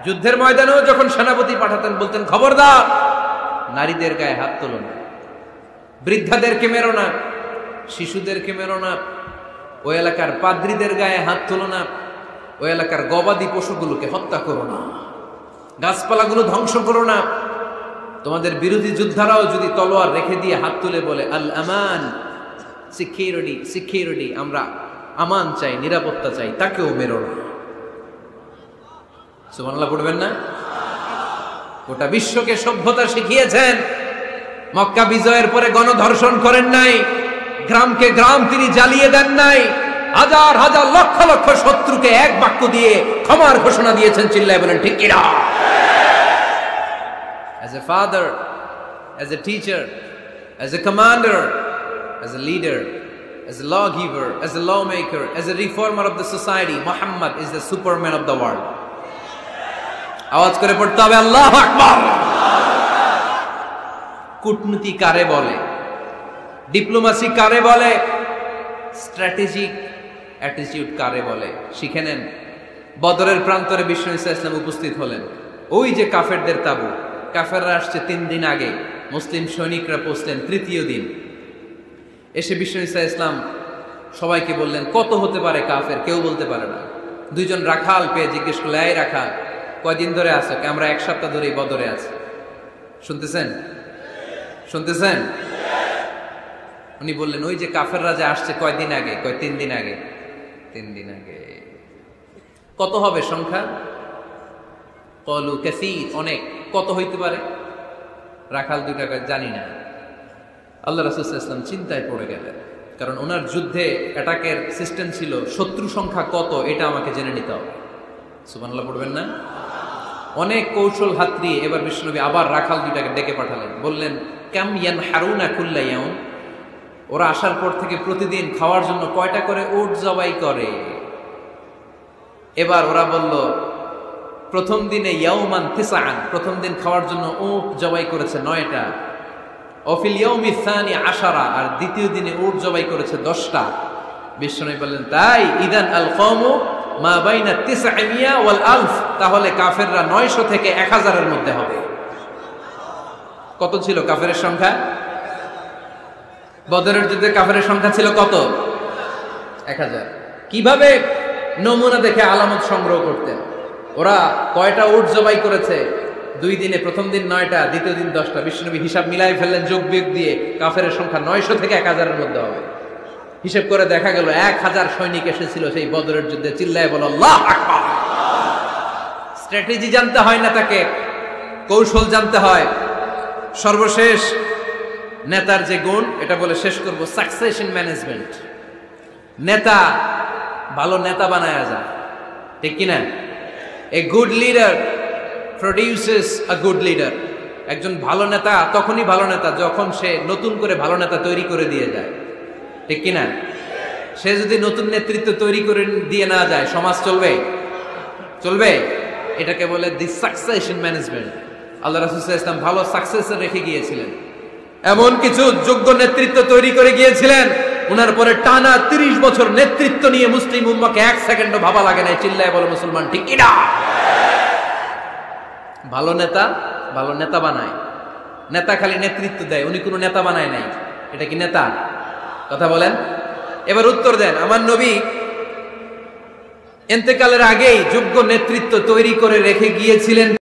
যুদ্ধের ময়দানেও যখন সেনাপতি পাঠাতেন বলতেন খবরদার নারীদের গায়ে হাত তোলো না, বৃদ্ধাদেরকে মেরো না, শিশুদেরকে মেরো না, ওই এলাকার পাদ্রীদের গায়ে হাত তোলো না, ওই এলাকার গবাদি পশুগুলোকে হত্যা করো না, গাছপালাগুলো ধ্বংস করো না। তোমাদের বিরোধী যোদ্ধারাও যদি তলোয়ার রেখে দিয়ে হাত তুলে বলে আল আমান, সিকিউরিটি সিকিউরিটি, আমরা আমান চাই, নিরাপত্তা চাই, তাকেও মেরো না। সুবহানাল্লাহ পড়বেন না? গোটা বিশ্বকে সভ্যতা শিখিয়েছেন। মক্কা বিজয়ের পরে গণধর্ষণ করেন নাই, গ্রামকে গ্রাম তিনি জ্বালিয়ে দেন নাই, হাজার হাজার লক্ষ লক্ষ শত্রুকে এক বাক্য দিয়ে ক্ষমার ঘোষণা দিয়েছেন, চিল্লায় বলেন ঠিক কিনা? As a father, as a teacher, as a commander, as a leader, as a lawgiver, as a lawmaker, as a reformer of the society, Muhammad is the superman of the world. আওয়াজ করে পড়তে হবে আল্লাহু আকবার। কূটনীতি কারে বলে, diplomacy কারে বলে, স্ট্র্যাটেজিক অ্যাটিটিউড কারে বলে শিখে নেন। বদরের প্রান্তরে বিশ্ব ইসা ইসলাম উপস্থিত হলেন। ওই যে কাফেরদের তাবু, কাফেররা আসছে 3 দিন আগে, মুসলিম সৈনিকরা পৌঁছলেন 3য় দিন। এসে বিশ্ব ইসা ইসলাম সবাইকে বললেন কত হতে পারে কাফের, কেউ বলতে পারে না। 2 জন রাখাল পেয়ে জিজ্ঞেস করলে এই রাখাল কয়দিন ধরে আছো? আমরা 1 সপ্তাহ ধরেই বদরে আছি। শুনতেছেন? শুনতেছেন? উনি বললেন ওই যে কাফেররা যে আসছে কয়দিন আগে? 3 দিন আগে। 3 দিন আগে। কত হবে সংখ্যা? কলু কাসীর, অনেক। কত হইতে পারে? রাখাল 2টা জানি না। আল্লাহ রাসূল সাল্লাল্লাহু আলাইহি ওয়াসাল্লাম চিন্তায় পড়ে গেলেন, কারণ ওনার যুদ্ধে অ্যাটাকের সিস্টেম ছিল শত্রু সংখ্যা কত এটা আমাকে জেনে নিতে হবে। সুবহানাল্লাহ পড়বেন না? অনেক কৌশল হাতড়িয়ে এবার বিশ্বনবী আবার রাখাল 2টাকে ডেকে পাঠালেন, বললেন কাম ইয়ানহারুনা কুল্লা ইয়াউম, ওরা আসার পর থেকে প্রতিদিন খাওয়ার জন্য কয়টা করে উট জবাই করে? এবার ওরা বলল প্রথম দিনে ইয়াউমান তিসআন, প্রথম দিন খাওয়ার জন্য উট জবাই করেছে 9টা। অফিল ইয়াউমি সানি 10, আর দ্বিতীয় দিনে উট জবাই করেছে 10টা। বিশ্বনবী বললেন তাই ইদান আল কওমু মা বাইনা 900 ওয়াল আলফ, তাহলে কাফেররা 900 থেকে 1000 এর মধ্যে হবে। কত ছিল কাফেরের সংখ্যা? বদরের যুদ্ধে কাফেরের সংখ্যা ছিল কত? 1000। কিভাবে নমুনা দেখে আলামত সংগ্রহ করতেন? ওরা কয়টা উট জবাই করেছে 2 দিনে? প্রথম দিন 9টা, দ্বিতীয় দিন 10টা। বিশ্বনবী হিসাব মিলাই ফেললেন যোগ বিয়োগ দিয়ে, কাফেরের সংখ্যা 900 থেকে 1000 এর মধ্যে হবে। হিসেব করে দেখা গেল 1000 সৈনিক এসেছিল সেই বদরের যুদ্ধে। চিল্লায় বলো আল্লাহু আকবার। স্ট্র্যাটেজি জানতে হয় না, তাকে কৌশল জানতে হয়। সর্বশেষ নেতার যে গুণ, এটা বলে শেষ করব, সাকসেশন ম্যানেজমেন্ট। নেতা ভালো নেতা বানায়া যায়, ঠিক কিনা? A good leader produces a good leader. একজন ভালো নেতা তখনই ভালো নেতা যখন সে নতুন করে ভালো নেতা তৈরি করে দিয়ে যায়, ঠিক কিনা? সে যদি নতুন নেতৃত্ব তৈরি করে দিয়ে না যায় সমাজ চলবে? চলবে? এটাকে বলে দি সাকসেশন ম্যানেজমেন্ট। আল্লাহ রাসূল সাল্লাল্লাহু আলাইহি ওয়াসাল্লাম ভালো সাকসেসর রেখে গিয়েছিলেন, এমন কিছু যোগ্য নেতৃত্ব তৈরি করে গিয়েছিলেন উনার পরে টানা 30 বছর নেতৃত্ব নিয়ে মুসলিম উম্মাহকে এক সেকেন্ডও ভাবা লাগে না। চিল্লায় বলো মুসলমান ঠিক কি না? ভালো নেতা বানায়। নেতা খালি নেতৃত্ব দেয়, উনি কোনো নেতা বানায় নাই। এটা কি নেতা? কথা বলেন। এবার উত্তর দেন। আমার নবী ইন্তেকালের আগেই যোগ্য নেতৃত্ব তৈরি করে রেখে গিয়েছিলেন।